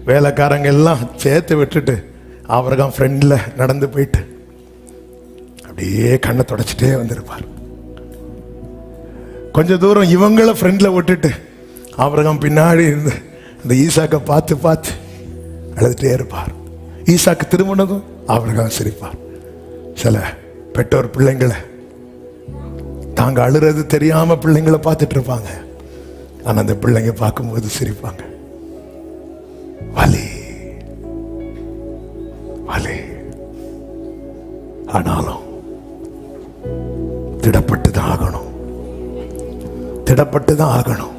வேலைக்காரங்க எல்லாம் சேர்த்து விட்டுட்டு ஆபிரகாம் ஃப்ரெண்ட்ல நடந்து போயிட்டு அப்படியே கண்ணை தொடச்சிட்டே வந்திருப்பார். கொஞ்ச தூரம் இவங்கள ஃப்ரெண்ட்ல விட்டுட்டு ஆபிரகாம் பின்னாடி இருந்து அந்த ஈசாக்கை பார்த்து அழுதுட்டே இருப்பார். ஈசாக்கு திரும்பினதும் ஆபிரகாம் சிரிப்பார். சில பெற்றோர் பிள்ளைங்களை தாங்க அழுறது தெரியாம பிள்ளைங்களை பார்த்துட்டு இருப்பாங்க. ஆனா அந்த பிள்ளைங்க பார்க்கும்போது சிரிப்பாங்க. வலி ஆனாலும் திடப்பட்டு தான் ஆகணும்.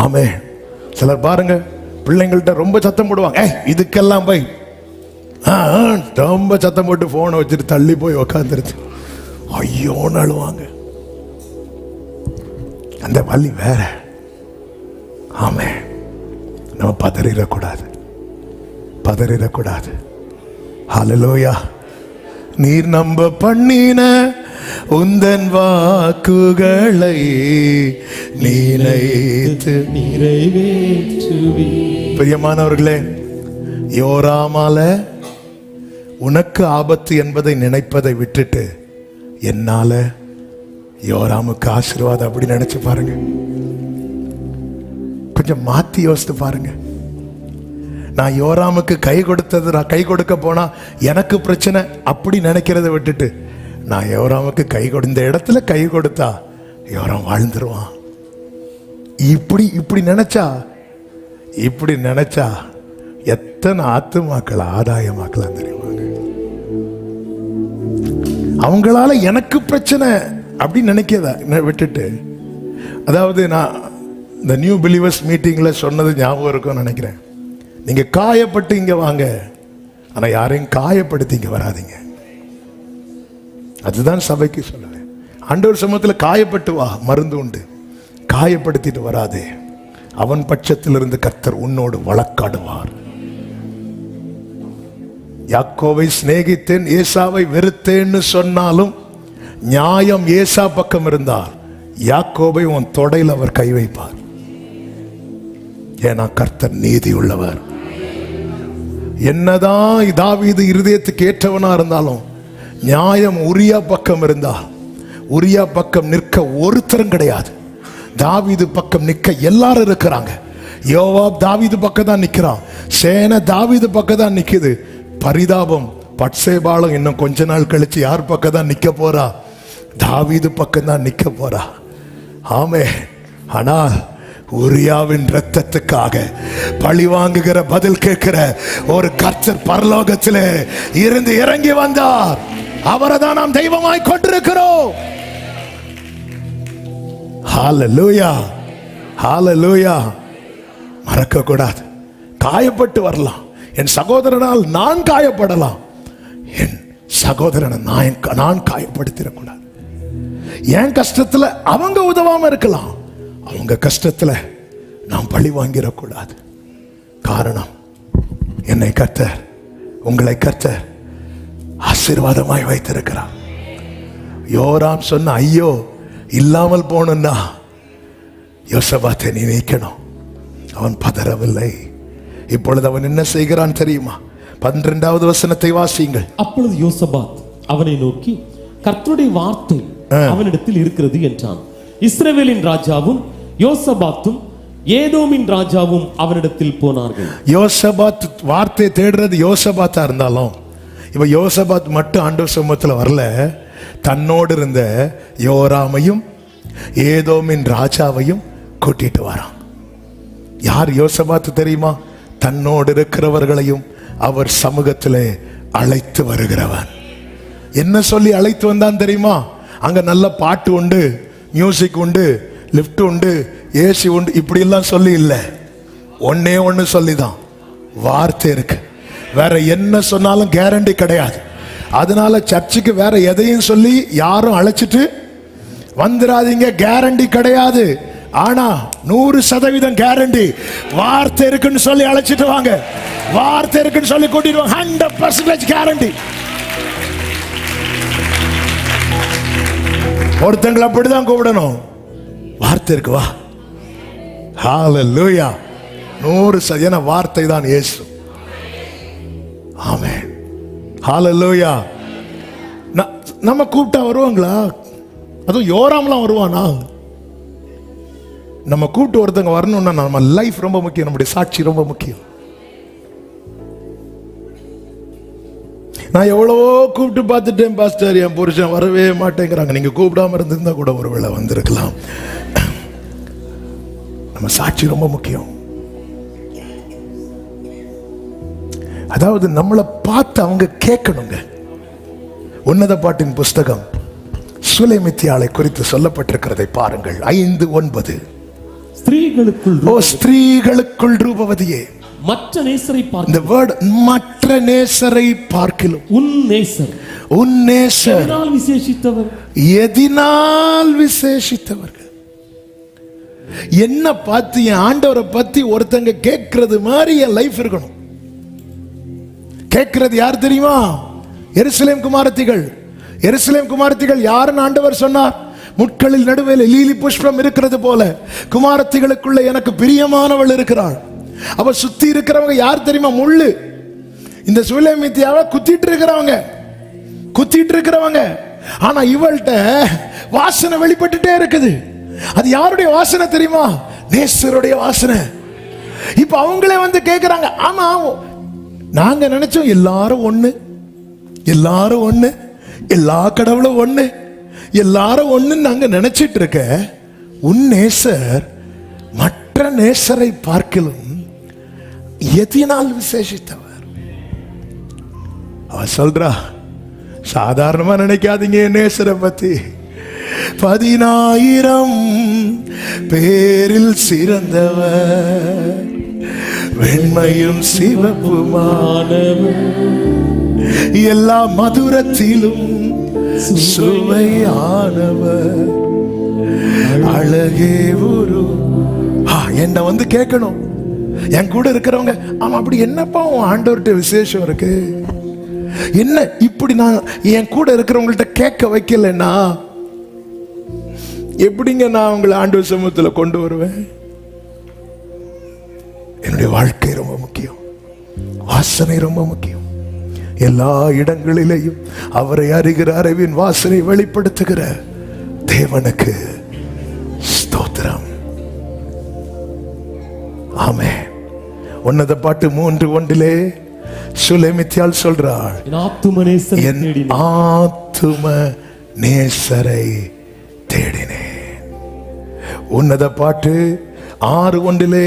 ஆமே. சிலர் பாருங்க பிள்ளைங்கள்ட்ட ரொம்ப சத்தம் போடுவாங்க. இதுக்கெல்லாம் போய் ரொம்ப சத்தம் போட்டு போனை வச்சுட்டு தள்ளி போய் உக்காந்துருச்சு ஐயோன்னு அழுவாங்க. அந்த வலி வேற. ஆமே. நம்ம பதறிடக்கூடாது. ஹல்லேலூயா. நீர் நம்ப பண்ணின உந்தன் வாக்குகளை நினைத்து நிறைவேற்றுவீர். பிரியமானவர்களே, யோராமால உனக்கு ஆபத்து என்பதை நினைப்பதை விட்டுட்டு என்னால யோராமுக்கு ஆசீர்வாதம் அப்படி நினைச்சு பாருங்க. கொஞ்சம் மாத்தி யோசித்து பாருங்க. நான் யோராமுக்கு கை கொடுக்க போனா எனக்கு பிரச்சனை அப்படி நினைக்கிறத விட்டுட்டு நான் யோராமுக்கு இந்த இடத்துல கை கொடுத்தா யோராம் வாழ்ந்துருவான். இப்படி நினைச்சா எத்தனை ஆத்துமாக்கள் ஆதாயமாக்கலாம் தெரியுமா? அவங்களால எனக்கு பிரச்சனை அப்படின்னு நினைக்கிறத விட்டுட்டு, அதாவது நான் இந்த நியூ பிலீவர்ஸ் மீட்டிங்ல சொன்னது ஞாபகம் இருக்கும்னு நினைக்கிறேன். நீங்க காயப்பட்டு இங்க வாங்க, ஆனா யாரையும் காயப்படுத்தி இங்க வராதீங்க. அதுதான் சபைக்கு சொல்லுவேன். ஆண்டவர் சமூகத்தில் காயப்பட்டு வா, மருந்து உண்டு. காயப்படுத்திட்டு வராதே. அவன் பட்சத்திலிருந்து கர்த்தர் உன்னோடு வழக்காடுவார். யாக்கோவை சிநேகித்தேன் ஏசாவை வெறுத்தேன்னு சொன்னாலும் நியாயம் ஏசா பக்கம் இருந்தால் யாக்கோபை உன் தொடையில் அவர் கை வைப்பார். ஏன்னா கர்த்தர் நீதி உள்ளவர். என்னதான் தாவீது இருதயத்துக்கு ஏற்றவனா இருந்தாலும் நியாயம் உரியா பக்கம் இருந்தால் உரியா பக்கம் நிற்க ஒருத்தரும் கிடையாது. தாவீது பக்கம் நிற்க எல்லாரும் இருக்கிறாங்க. யோவாப் தாவீது பக்கம் தான் நிற்கிறான். சேனை தாவீது பக்கம் தான் நிக்குது. பரிதாபம், பட்சேபாலம் இன்னும் கொஞ்ச நாள் கழிச்சு யார் பக்கம் தான் நிக்க போறா? தாவீது பக்கம் தான் நிக்க போறா. ஆமே. ஆனால் உரியாவின் இரத்தத்துக்காக பழி வாங்குகிற பதில் கேட்கிற ஒரு கர்த்தர் பரலோகத்திலே இருந்து இறங்கி வந்தார். அவரை தான் நாம் தெய்வமாய் கொண்டிருக்கிறோம். ஹல்லேலூயா, ஹல்லேலூயா. மறக்க கூடாது. காயப்பட்டு வரலாம். என் சகோதரனால் நான் காயப்படலாம். என் சகோதரனை நான் காயப்படுத்திடக்கூடாது. என் கஷ்டத்துல அவங்க உதவாம இருக்கலாம். அவங்க கஷ்டத்துல நாம் பழி வாங்கிடக்கூடாது. காரணம், என்னை கர்த்தர் உங்களை கர்த்தர் ஆசீர்வாதமாய் வைத்திருக்கிறார். யோராம் சொன்ன ஐயோ இல்லாமல் போனா யோசபாத்தை நீ நீக்கணும். அவன் பதறவில்லை. இப்பொழுது அவன் என்ன செய்கிறான் தெரியுமா? 12வது வசனத்தை வாசியுங்கள். அப்பொழுது யோசபாத் அவனை நோக்கி, கர்த்தருடைய வார்த்தை அவனிடத்தில் இருக்கிறது என்றான். இஸ்ரவேலின் ராஜாவும் யோசபாத்தும் ஏதோமின் ராஜாவும் அவனிடத்தில் போனார்கள். யோசபாத் வார்த்தை தேடுறது யோசபாத்தா இருந்தாலும் இப்ப யோசபாத் மட்டும் ஆண்டவர் சமூகத்தில் வரல, தன்னோடு இருந்த யோராமையும் ஏதோமின் ராஜாவையும் கூட்டிட்டு வரான். யார் யோசபாத் தெரியுமா? தன்னோடு இருக்கிறவர்களையும் அவர் சமூகத்திலே அழைத்து வருகிறவன். என்ன சொல்லி அழைத்து வந்தான் தெரியுமா? அங்க நல்ல பாட்டு உண்டு, மியூசிக் உண்டு, லிப்ட் உண்டு, ஏசி உண்டு, இப்படி எல்லாம் சொல்லி இல்லை. ஒன்னே ஒன்னு சொல்லிதான், வார்த்தை இருக்கு. வேற என்ன சொன்னாலும் கேரண்டி கிடையாது. அதனால சர்ச்சுக்கு வேற எதையும் சொல்லி யாரும் அழைச்சிட்டு வந்துடாதீங்க, கேரண்டி கிடையாது. ஆனா 100% கேரண்டி, வார்த்தை இருக்குன்னு சொல்லி அழைச்சிட்டு வாங்க, வார்த்தை இருக்குன்னு சொல்லி கூட்டிட்டு வாங்க, 100% கேரண்டி. ஒருத்தங்களை அப்படிதான் கூப்பிடணும், வார்த்தை இருக்கு வா. ஹalleluya. 100% வார்த்தை தான் இயேசு. ஆமென். ஹalleluya. நம்ம கூப்பிட்டா வருவாங்களா? அதுவும் யோராம்லாம் வருவானா? நம்ம கூப்பிட்டு ஒருத்தங்க வரணும்னா நம்ம லைஃப் ரொம்ப முக்கியம், நம்முடைய சாட்சி ரொம்ப முக்கியம். நான் எவ்வளவோ கூப்பிட்டு பார்த்துட்டேன் பாஸ்டர், என் புருஷன் வரவே மாட்டேங்கிறாங்க. நீங்க கூப்பிடாம இருந்திருந்தா கூட ஒருவேளை வந்திருக்கலாம். நம்ம சாட்சி ரொம்ப முக்கியம். அதாவது நம்மளை பார்த்து அவங்க கேட்கணுங்க. உன்னத பாட்டின் புஸ்தகம் சுலேமித்தியாளை குறித்து சொல்லப்பட்டிருக்கிறதை பாருங்கள். 5:9. ஸ்திரீகளுக்குள் ரூபவதியே, மற்ற நேசரை பார்க்க, இந்த வேர்ட் மற்ற நேசரை பார்க்கிலும் உன் நேசர், உன் நேசர் எதனால் விசேஷித்தவர், எதினால் விசேஷித்தவர்கள். என்ன பார்த்து என் ஆண்டவரை பத்தி ஒருத்தங்க கேட்கறது மாதிரி என் லைஃப் இருக்கணும். கேட்கிறது யார் தெரியுமா? எருசலேம் குமாரத்திகள். எருசலேம் குமாரத்திகள் யாருன்னு ஆண்டவர் சொன்னார்? முட்களில் நடுவில் லீலி புஷ்பம் இருக்கிறது போல குமாரத்திகளுக்குள்ள எனக்கு பிரியமானவள் இருக்கிறாள். அவ சுத்தி இருக்கிறவங்க யார் தெரியுமா? முள்ளு. இந்த சுலேமித்தியாவை குத்திட்டு இருக்கிறவங்க. ஆனா இவள்கிட்ட வாசனை வெளிப்பட்டுட்டே இருக்குது. அது யாருடைய வாசனை தெரியுமா? நேசருடைய வாசனை. இப்ப அவங்களே வந்து கேட்கிறாங்க. ஆமா, நாங்க நினைச்சோம் எல்லாரும் ஒண்ணு, எல்லா கடவுளும் ஒண்ணு, எல்லாரும் ஒண்ணு நாங்க நினைச்சிட்டு இருக்க. உன் நேசர் மற்ற நேசரை பார்க்கிலும் எதினால் விசேஷித்தவர். அவ சொல்றா, சாதாரணமா நினைக்காதீங்க என் நேசரை பத்தி. 10,000 பேரில் சிறந்தவர், வெண்மையும் சிவப்புமானவர், எல்லா மதுரத்திலும் சுவையானவர், அழகே ஒரு. என்ன வந்து கேட்கணும் என் கூட இருக்கிறவங்க. ஆமா, அப்படி என்னப்பா உன் ஆண்டவர்கிட்ட விசேஷம் இருக்கு? என்ன இப்படி நான் என் கூட இருக்கிறவங்கள்ட்ட கேட்க வைக்கலன்னா எப்படிங்க நான் உங்களை ஆண்டவர் சமூகத்தில் கொண்டு வருவேன்? என்னுடைய வாழ்க்கை ரொம்ப முக்கியம், வாசனை ரொம்ப முக்கியம். எல்லா இடங்களிலேயும் அவரை அறிகிற அறிவின் வாசனை வெளிப்படுத்துகிற தேவனுக்கு ஸ்தோத்திரம். ஆமென். உன்னத பாட்டு 3:1 சுலேமித்தியாள் சொல்றாள், என் ஆத்தும நேசரை தேடினேன். உன்னத பாட்டு 6:1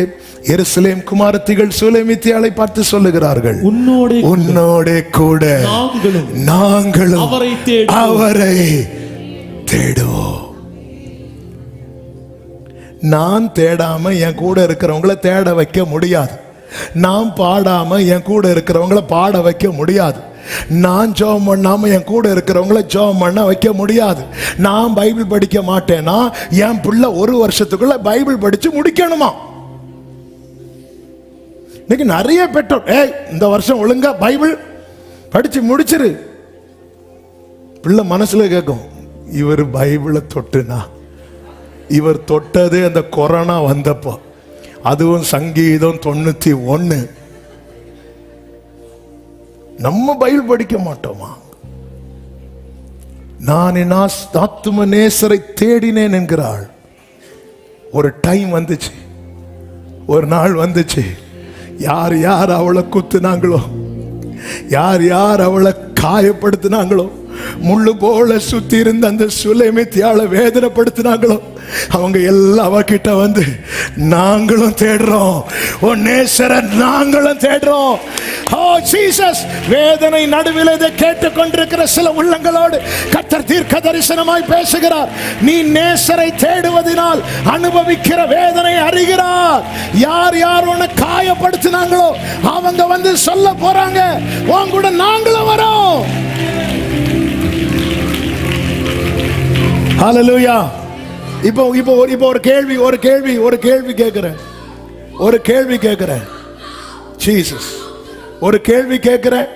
எருசலேம் குமாரத்திகள் சுலேமித்தியாளை பார்த்து சொல்லுகிறார்கள், உன்னோடே கூட நாங்களும் அவரை தேடுவோம். நான் தேடாம என் கூட இருக்கிறவங்களை தேட வைக்க முடியாது. நான் பாடாம என் கூட இருக்கிறவங்களை பாட வைக்க முடியாது. நான் ஜெபம் பண்ணாம என் கூட இருக்கிறவங்களை ஜெபம் பண்ண வைக்க முடியாது. நான் பைபிள் படிக்க மாட்டேன்னா என் பிள்ளை 1 வருஷத்துக்குள்ள பைபிள் படிச்சு முடிக்கணுமா? இன்னைக்கு நிறைய பெற்றோர், இந்த வருஷம் ஒழுங்கா பைபிள் படிச்சு முடிச்சிரு. பிள்ளை மனசுல கேட்கும், இவர் பைபிளை தொட்டுனா, இவர் தொட்டது அந்த கொரோனா வந்தப்போ, அதுவும் சங்கீதம் 91. நம்ம பைபிள் படிக்க மாட்டோமா? நான் என் ஆத்தும நேசரை தேடினேன் என்கிறாள். ஒரு டைம் வந்துச்சு, ஒரு நாள் வந்துச்சு, யார் யார் அவளை குத்துனாங்களோ, யார் யார் அவளை காயப்படுத்தினாங்களோ, முள்ளு போல சுத்தி இருந்த அந்த சுலைமித்தியாளை வேதனைப்படுத்தினாங்களோ, அவங்க எல்லாம் அவகிட்ட வந்து நாங்களும் தேடுறோம், உன் நேசரை நாங்களும் தேடுறோம். ஓ ஜீசஸ், வேதனை நடுவில் இதை கேட்டுக்கொண்டிருக்கிற சில உள்ளங்களோடு கர்த்தர் தீர்க்க தரிசனமாய் பேசுகிறார். நீ நேசரை தேடுவதனால் அனுபவிக்கிற வேதனை அறிகிறார். யார் யார் உன்னை காயப்படுத்தினாங்களோ அவங்க வந்து சொல்ல போறாங்க, உன் கூட நாங்களும் வரோம். ஹல்லேலூயா. இப்போ இப்போ இப்போ ஒரு கேள்வி கேட்கிறேன். ஜீசஸ், ஒரு கேள்வி கேட்கிறேன்,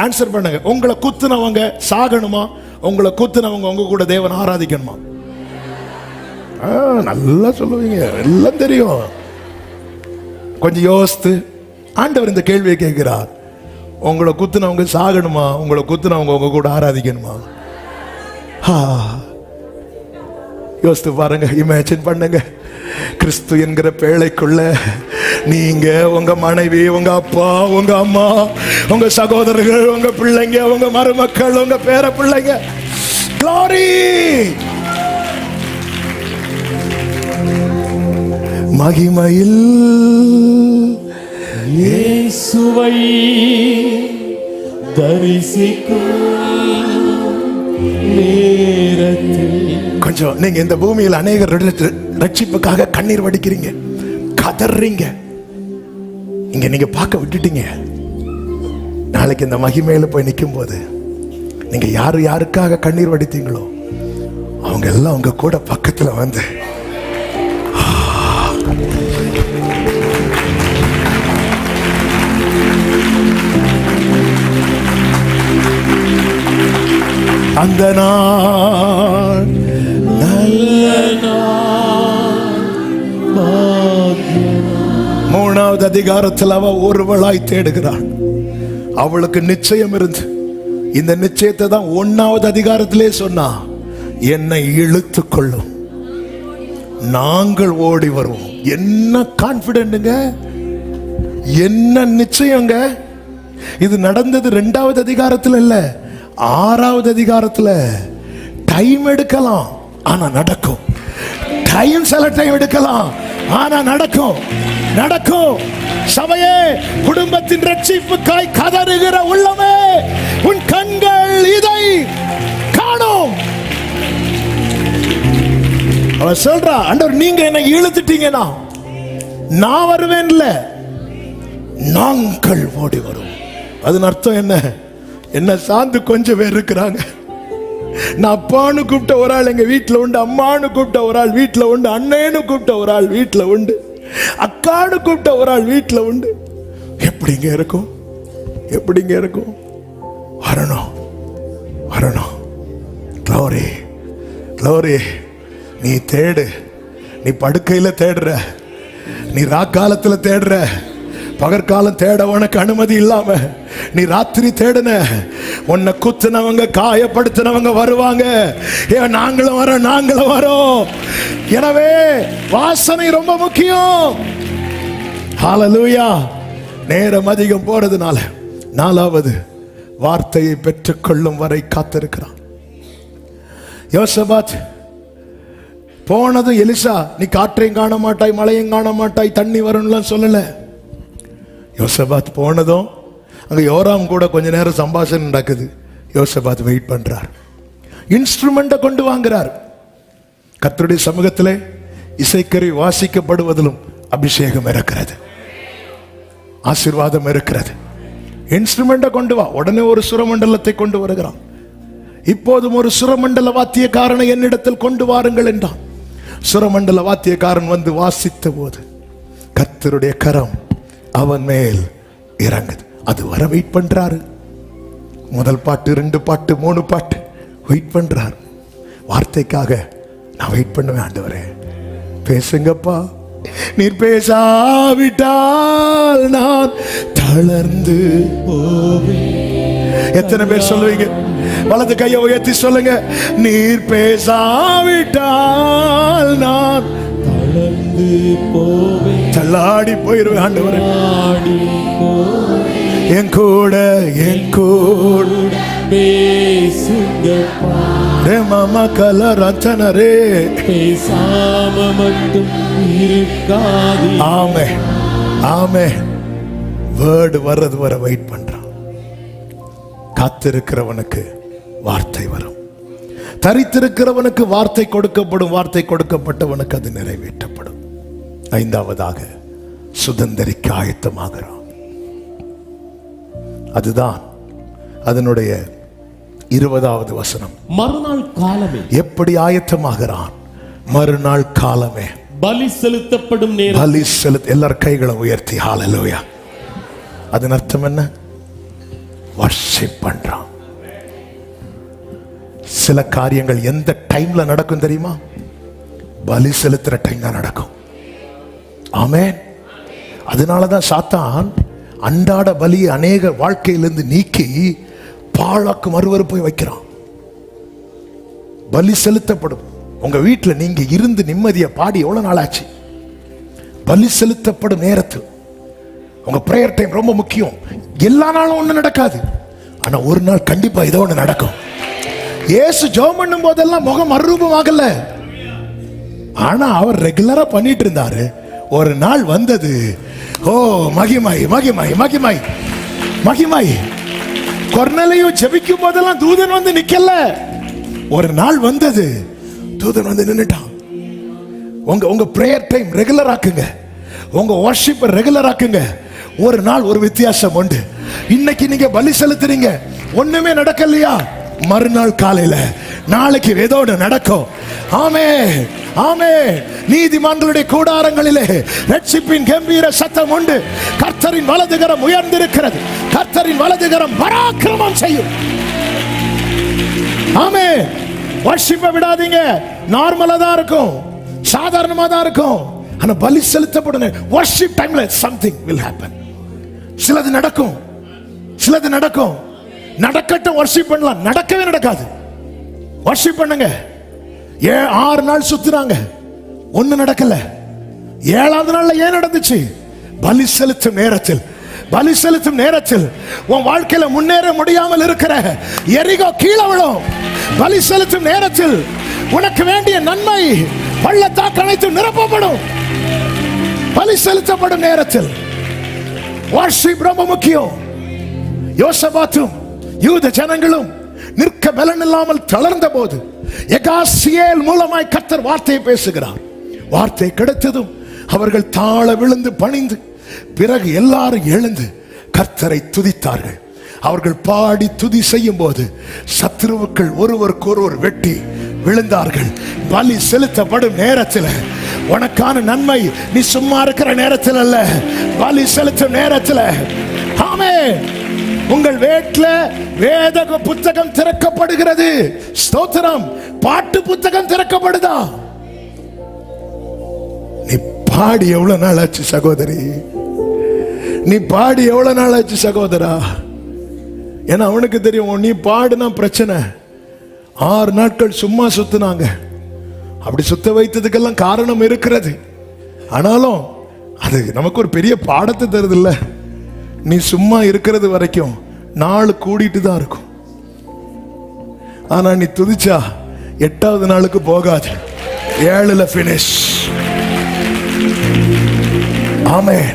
ஆன்சர் பண்ணுங்க. உங்களை குத்துனவங்க சாகணுமா? உங்களை குத்துனவங்க உங்க கூட தேவன் ஆராதிக்கணுமா? நல்லா சொல்லுவீங்க, எல்லாம் தெரியும். கொஞ்சம் யோசித்து ஆண்டவர் இந்த கேள்வியை கேட்கிறார். உங்களை குத்துனவங்க சாகணுமா? உங்களை குத்துனவங்க உங்க கூட ஆராதிக்கணுமா? யோசித்து பாருங்க, இமேஜின் பண்ணுங்க. கிறிஸ்து என்கிற பேழைக்குள்ள நீங்க, உங்க மனைவி, உங்க அப்பா, உங்க அம்மா, உங்க சகோதரர்கள், உங்க பிள்ளைங்க, உங்க மருமக்கள், உங்க பேர பிள்ளைங்க, glory, மகிமையில் இயேசுவை தரிசிக்கும் நேரத்தில். கொஞ்சம் நீங்க இந்த பூமியில் அநேகர் ரட்சிப்புக்காக கண்ணீர் வடிக்கிறீங்க, கதறீங்க, இங்க நீங்க பார்க்க விட்டுட்டீங்க. நாளைக்கு இந்த மகிமையில போய் நிற்கும் போது நீங்க யாரு யாருக்காக கண்ணீர் வடித்தீங்களோ அவங்க எல்லாம் உங்க கூட பக்கத்துல வந்து அந்த நாள் நல்ல நாள். 3வது அதிகாரத்தில் அவ ஒருவளாய் தேடுகிறாள். அவளுக்கு நிச்சயம் இருந்து இந்த நிச்சயத்தை தான் 1வது அதிகாரத்திலே சொன்னா, என்னை இழுத்து கொள்ளும், நாங்கள் ஓடி வருவோம். என்ன கான்பிடென்ட்ங்க, என்ன நிச்சயங்க. இது நடந்தது 2வது அதிகாரத்தில் இல்ல, 6வது அதிகாரத்தில். டைம் எடுக்கலாம் ஆனா நடக்கும். டைம் சில டைம் எடுக்கலாம் ஆனா நடக்கும். சபையே, குடும்பத்தின் ரட்சிப்புக்காய் கதறுகிற உள்ளமே, உன் கண்கள் இதை காணும். அவ சொல்றா, ஆண்டவர் நீங்க என்னை இழுத்துட்டீங்கன்னா நான் வருவேன்ல, நாங்கள் ஓடி வரும். அதன் அர்த்தம் என்ன? என்ன சார்ந்து கொஞ்சம் பேர் இருக்கிறாங்க. நான் அப்பான்னு கூப்பிட்ட ஒரு ஆள் எங்க வீட்டில் உண்டு, அம்மானு கூப்பிட்ட ஒரு ஆள் வீட்டில் உண்டு, அண்ணேன்னு கூப்பிட்ட ஒரு ஆள் வீட்டில் உண்டு, அக்கான்னு கூப்பிட்ட ஒரு ஆள் வீட்டில் உண்டு. எப்படிங்க இருக்கும்? வரணும். க்ளோரி. நீ தேடு, நீ படுக்கையில தேடுற, நீ ராக்காலத்துல தேடுற, பகற்காலம் தேட உனக்கு அனுமதி இல்லாம நீ ராத்திரி தேடுன. உன்னை குத்துனவங்க, காயப்படுத்தினவங்க வருவாங்க. நாங்களும் வரோம். எனவே வாசனை ரொம்ப முக்கியம். ஹல்லேலூயா. நேரம் அதிகம் போறதுனால 4வது வார்த்தையை பெற்றுக்கொள்ளும் வரை காத்திருக்கிறான். யோசபாத் போனதும் எலிசா நீ காற்றையும் காண மாட்டாய், மழையும் காண மாட்டாய், தண்ணி வரும்லாம் சொல்லல. யோசபாத் போனதும் அங்க யோராம் கூட கொஞ்ச நேரம் சம்பாஷணை நடக்குது. யோசபாத் வெயிட் பண்றார், இன்ஸ்ட்ருமெண்ட்டை கொண்டு வாங்குறார். கர்த்தருடைய சமூகத்திலே இசைக்கருவி வாசிக்கப்படுவதிலும் அபிஷேகம் இருக்கிறது, ஆசீர்வாதம் இருக்கிறது. இன்ஸ்ட்ருமெண்ட்டை கொண்டு வா. உடனே ஒரு சுரமண்டலத்தை கொண்டு வருகிறான். இப்போதும் ஒரு சுரமண்டல வாத்தியக்காரனை என்னிடத்தில் கொண்டு வாருங்கள் என்றான். சுரமண்டல வாத்தியக்காரன் வந்து வாசித்த போது கர்த்தருடைய கரம் அவன் மேல் இறங்குது. அது வர வெயிட் பண்றாரு. முதல் பாட்டு, 2 பாட்டு, 3 பாட்டு வெயிட் பண்றாரு. வார்த்தைக்காக நான் வெயிட் பண்ணுவேன். ஆண்டவரே பேசுங்கப்பா, நீர் பேசாவிட்டால் நான் தளர்ந்து போவேன். எத்தனை பேர் சொல்லுவீங்க வலது கையை உயர்த்தி சொல்லுங்க, நீர் பேசாவிட்டால் நான் தளர்ந்து போவேன், தள்ளாடி போயிருவேன். ஆண்டவரே என் கூட பேசுங்கப்பா, மாமா கல ரச்சனரே பேசாம மட்டும் இருக்காது. ஆமே ஆமே. வேர்டு வர்றது வர வெயிட் பண்றான். காத்திருக்கிறவனுக்கு வார்த்தை வரும். தரித்திருக்கிறவனுக்கு வார்த்தை கொடுக்கப்படும். வார்த்தை கொடுக்கப்பட்டவனுக்கு அது நிறைவேற்றப்படும். ஐந்தாவதாக சுதந்திரிக்க ஆயத்தமாகிறான். அதுதான் அதனுடைய 20வது வசனம். மறுநாள் காலமே. எப்படி ஆயத்தமாகிறான்? மறுநாள் காலமே பலி செலுத்தப்படும் நேரம். பலி செலுத்த. எல்லாரும் கைகளை உயர்த்தி ஹல்லேலூயா. அதன் அர்த்தம் என்ன? வர்ஷிப் பண்றான். சில காரியங்கள் எந்த டைம்ல நடக்கும் தெரியுமா? பலி செலுத்துற டைம் தான் நடக்கும். ஆமென். அதனாலதான் சாத்தான் அன்றாட பலியை அநேக வாழ்க்கையிலிருந்து நீக்கி பாழாக்கு மறுவறுப்பை வைக்கிறான். பலி செலுத்தப்படும். உங்க வீட்டில் நீங்க இருந்து நிம்மதியை பாடி எவ்வளவு நாள் ஆச்சு? பலி செலுத்தப்படும் நேரத்தில் உங்க பிரேயர் டைம் ரொம்ப முக்கியம். எல்லா நாளும் ஒண்ணு நடக்காது, ஆனா ஒரு நாள் கண்டிப்பா ஏதோ ஒண்ணு நடக்கும். இயேசு ஜெபம் பண்ணும் போதெல்லாம் முகம் மறுரூபமாகல, ஆனா அவர் ரெகுலரா பண்ணிட்டு இருந்தாரு. ஒரு நாள் வந்தது, ஓ மகிமை மகிமை மகிமை மகிமை. கொர்நேலியும் ஜெபிக்கும் போதெல்லாம் தூதன் வந்து நிக்கல. ஒரு நாள் வந்தது, தூதன் வந்து நின்னுட்டான். உங்க பிரேயர் டைம் ரெகுலர் ஆக்குங்க. உங்க வர்ஷிப் ரெகுலர் ஆக்குங்க. ஒரு நாள் ஒரு வித்தியாசம் உண்டு. இன்னைக்கு நீங்க பலி செலுத்துறீங்க, ஒண்ணுமே நடக்கலையா? மறுநாள் காலையில நாளைக்கு ஏதோ நடக்கும். ஆமே ஆமே. நீதிமான்களுடைய கூடாரங்களிலே ரட்சிப்பின் கம்பீர சத்தம் உண்டு. கர்த்தரின் வலதுகரம் உயர்ந்திருக்கிறது. கர்த்தரின் வலதுகரம் பராக்கிரமம் செய்யும். ஆமே. வர்ஷிப்பை விடாதீங்க. நார்மலா தான் இருக்கும், சாதாரணமா தான் இருக்கும். ஆனா பலி செலுத்தப்படும் வர்ஷிப் டைம்ல something will happen. சிலது நடக்கும், சிலது நடக்கும். நடக்கட்டும், வர்ஷிப் பண்ணலாம். நடக்கவே நடக்காது. வர்ஷிப் பண்ணுங்க. 6 நாள் சுத்துறாங்க, ஒண்ணு நடக்கல. 7வது நாள்ல ஏன் நடந்துச்சு? பலி செலுத்தும் நேரத்தில். பலி செலுத்தும் நேரத்தில் உன் வாழ்க்கையில முன்னேற முடியாமல் இருக்கிற எரிகோ கீழே விழும். பலி செலுத்தும் நேரத்தில் உனக்கு வேண்டிய நன்மை பள்ளத்தாக்கு அனைத்து நிரப்பப்படும். பலி செலுத்தப்படும் நேரத்தில் வர்ஷிப் ரொம்ப முக்கியம். யோசபாத்தும் யூத ஜனங்களும் நிற்க பலன் இல்லாமல் தளர்ந்த போது எகாசியேல் மூலமாய் கர்த்தர் வார்த்தையை பேசுகிறார். வார்த்தை கிடைத்ததும் அவர்கள் தாழ விழுந்து பணிந்து, பிறகு எல்லாரும் எழுந்து கர்த்தரை துதித்தார்கள். அவர்கள் பாடி துதி செய்யும் போது சத்துருவுக்கள் ஒருவருக்கொருவர் வெட்டி விழுந்தார்கள். பலி செலுத்தப்படும் நேரத்தில் உனக்கான நன்மை நீ சும்மா இருக்கிற நேரத்தில் அல்ல, பலி செலுத்தும் நேரத்தில். ஆமென். உங்கள் வீட்டில் வேத புத்தகம் திறக்கப்படுகிறது. ஸ்தோத்திரம். பாட்டு புத்தகம் திறக்கப்படுதா? நீ பாடி எவ்வளவு நாள் ஆச்சு சகோதரி? நீ பாடி எவ்வளவு நாள் ஆச்சு சகோதரா? ஏன்னா அவனுக்கு தெரியும் நீ பாடுனா பிரச்சனை. 6 நாட்கள் சும்மா சுத்தினாங்க. அப்படி சுத்த வைத்ததுக்கெல்லாம் காரணம் இருக்கிறது. ஆனாலும் அது நமக்கு ஒரு பெரிய பாடத்தை தருது இல்ல? நீ சும்மா இருக்கிறது வரைக்கும் நாள் கூடிட்டு தான் இருக்கும். ஆனா நீ துதிச்சா 8வது நாளுக்கு போகாது, 7ல பினிஷ். ஆமென்.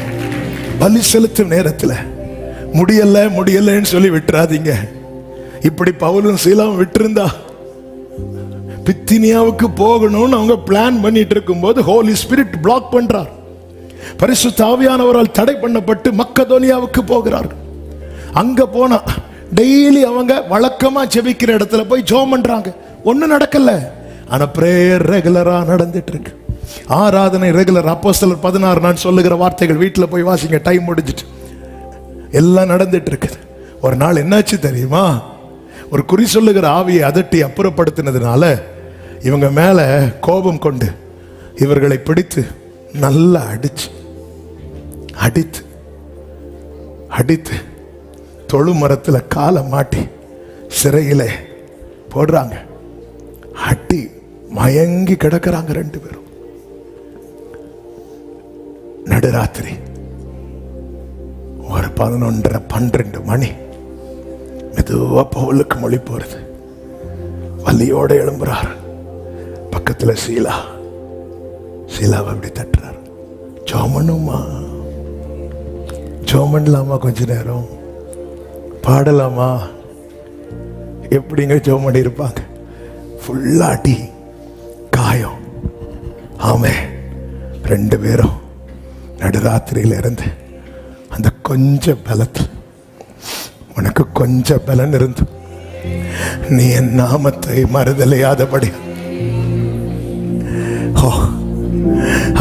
பலி செலுத்தும் நேரத்தில் முடியலன்னு சொல்லி விட்டுறாதீங்க. இப்படி பவுலும் சீலாவும் விட்டிருந்தா பித்தினியாவுக்கு போகணும்னு அவங்க பிளான் பண்ணிட்டு இருக்கும் போது ஹோலி ஸ்பிரிட் பிளாக் பண்றார். பரிசுத்த ஆவியானவரால் தடை பண்ணப்பட்டு மக்கதோனியாவுக்கு போகிறார்கள். அங்க போனா டெய்லி அவங்க வழக்கமா ஜெபிக்கிற இடத்துல போய் ஜெபம் பண்றாங்க. ஒண்ணும் நடக்கல. ஆனா பிரேயர் ரெகுலரா நடந்துட்டு இருக்கு. ஆராதனை ரெகுலர். அப்போஸ்தலர் 16 நான் சொல்லுகிற வார்த்தைகள் வீட்டுல போய் வாசிங்க, டைம் முடிஞ்சிட்டு. எல்லாம் நடந்துட்டு இருக்குது. ஒரு நாள் என்னாச்சு தெரியுமா? ஒரு குறி சொல்லுகிற ஆவியை அதட்டி அப்புறப்படுத்தினதுனால இவங்க மேல கோபம் கொண்டு இவர்களை பிடித்து நல்லா அடித்து தொழு மரத்தில் காலை மாட்டி சிறையிலே போடுறாங்க. அடி மயங்கி கிடக்குறாங்க 2 பேரும். நடுராத்திரி ஒரு 11:30-12 மணி. மெதுவா பவுலுக்கு மொழி போறது. வலியோட எழும்புறார். பக்கத்துல சீலாவை அப்படி தட்டுறார். ஜோமனுமா, ஜோமன்லாமா, கொஞ்ச நேரம் பாடலாமா? எப்படிங்க ஜோமன் இருப்பாங்க? ஃபுல்லா அடி, காயம். ஆமே, 2 பேரும் நடுராத்திரியில இருந்து அந்த கொஞ்ச பலத்தில், உனக்கு கொஞ்ச பலன் இருந்து நீ என் நாமத்தை மறுதலையாதபடி.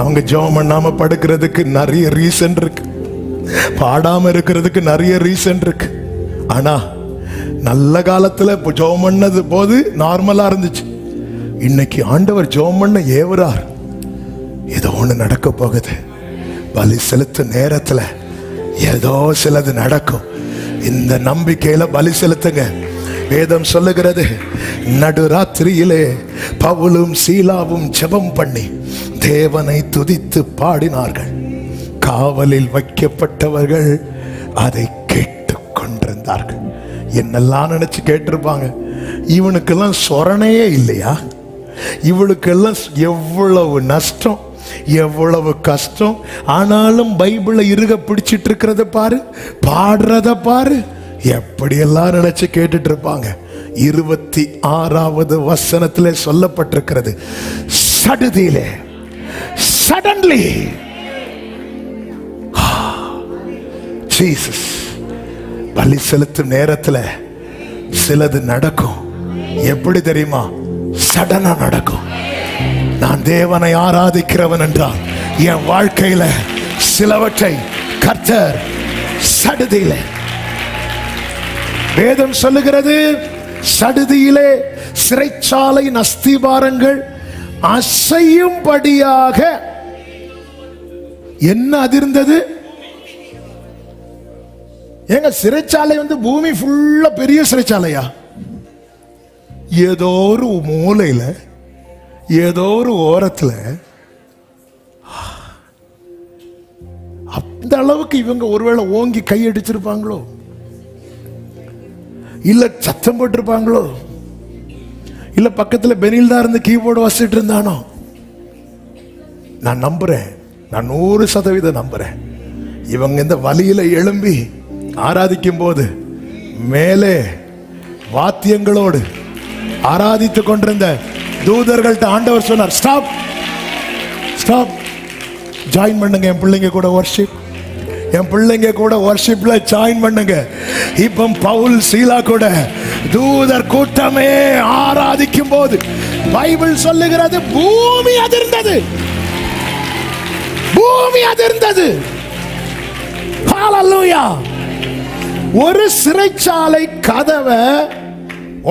அவங்க ஜெபம் பண்ணாம படுக்கிறதுக்கு நிறைய ரீசன் இருக்கு, பாடாம இருக்கிறதுக்கு நிறைய ரீசன் இருக்கு. ஆனா நல்ல காலத்துல ஜெபம் பண்ணது போது நார்மலா இருந்துச்சு. இன்னைக்கு ஆண்டவர் ஜெபம் பண்ண ஏவுறார். ஏதோ ஒண்ணு நடக்க போகுது. பலி செலுத்த நேரத்துல ஏதோ சிலது நடக்கும். இந்த நம்பிக்கையில பலி செலுத்துங்க. வேதம் சொல்லுகிறது, நடுராத்திரியிலே பவுலும் சீலாவும் ஜெபம் பண்ணி தேவனை துதித்து பாடினார்கள். காவலில் வைக்கப்பட்டவர்கள் அதை கேட்டுக் கொண்டிருந்தார்கள். என்னெல்லாம் நினைச்சு கேட்டிருப்பாங்க. இவனுக்கெல்லாம் சொரணையே இல்லையா? இவளுக்கெல்லாம் எவ்வளவு நஷ்டம், எவ்வளவு கஷ்டம். ஆனாலும் பைபிளை இறுக பிடிச்சிட்டு இருக்கிறத பாரு, பாடுறத பாரு, எப்படியெல்லாம் நினைச்சு கேட்டுட்டு இருப்பாங்க. 26வது வசனத்திலே சொல்லப்பட்டிருக்கிறது, சடுதியிலே, சடன்லி ஜீசஸ். பலி செலுத்தும் நேரத்தில் சிலது நடக்கும். எப்படி தெரியுமா? சடனா நடக்கும். நான் தேவனை ஆராதிக்கிறவன் என்றால் என் வாழ்க்கையில சிலவற்றை கர்த்தர் சடுதியில, வேதம் சொல்லுகிறது, சடுதியிலே சிறைச்சாலை அஸ்திபாரங்கள் அசையும்படியாக என்ன அதிர்ந்தது? ஏங்க சிறைச்சாலை பூமி ஃபுல்லா பெரிய சிறைச்சாலையா? ஏதோ ஒரு மூலையில, ஏதோ ஒரு ஓரத்துல, அந்த அளவுக்கு இவங்க ஒருவேளை ஓங்கி கையடிச்சிருப்பாங்களோ, இல்ல சத்தம் போட்டிருப்பாங்களோ, இல்ல பக்கத்துல பெனில் தான் இருந்து கீபோர்டு வசிட்டு இருந்தானோ. நான் நம்புறேன், நான் 100% நம்புறேன். இவங்க இந்த வலியில எழும்பி ஆராதிக்கும் போது மேலே வாத்தியங்களோடு ஆராதித்துக் கொண்டிருந்த தூதர்கள்ட்ட ஆண்டவர் சொன்னார், ஸ்டாப் ஸ்டாப், ஜாயின் பண்ணுங்க என் பிள்ளைங்க கூட வர்ஷிப், என் பிள்ளைங்க கூட வர்ஷிப்ல ஜாயின் பண்ணுங்க. இப்ப பவுல் சீலா கூட தூதர் கூட்டமே ஆராதிக்கும் போது பைபிள் சொல்லுகிறது, பூமி அதிர்ந்தது, பூமி அதிர்ந்தது. ஹல்லேலூயா. ஒரு சிறைச்சாலை கதவை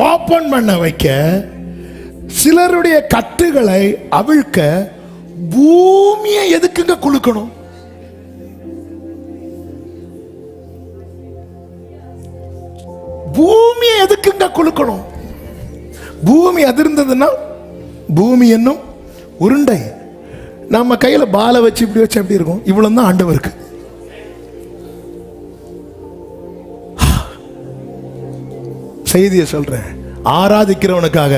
ஓபன் பண்ண வைக்க, சிலருடைய கட்டுகளை அவிழ்க்க பூமியை எதுக்குங்க குலுக்கணும்? பூமியை எதுக்குங்க குலுக்கணும்? பூமி அதிர்ந்ததுன்னா, பூமி என்னும் உருண்டை நம்ம கையில பாலை வச்சு இப்படி வச்சு எப்படி இருக்கும்? இவ்வளவு தான் ஆண்டவருக்கு. செய்தியை சொல்றேன், ஆராதிக்கிறவனுக்காக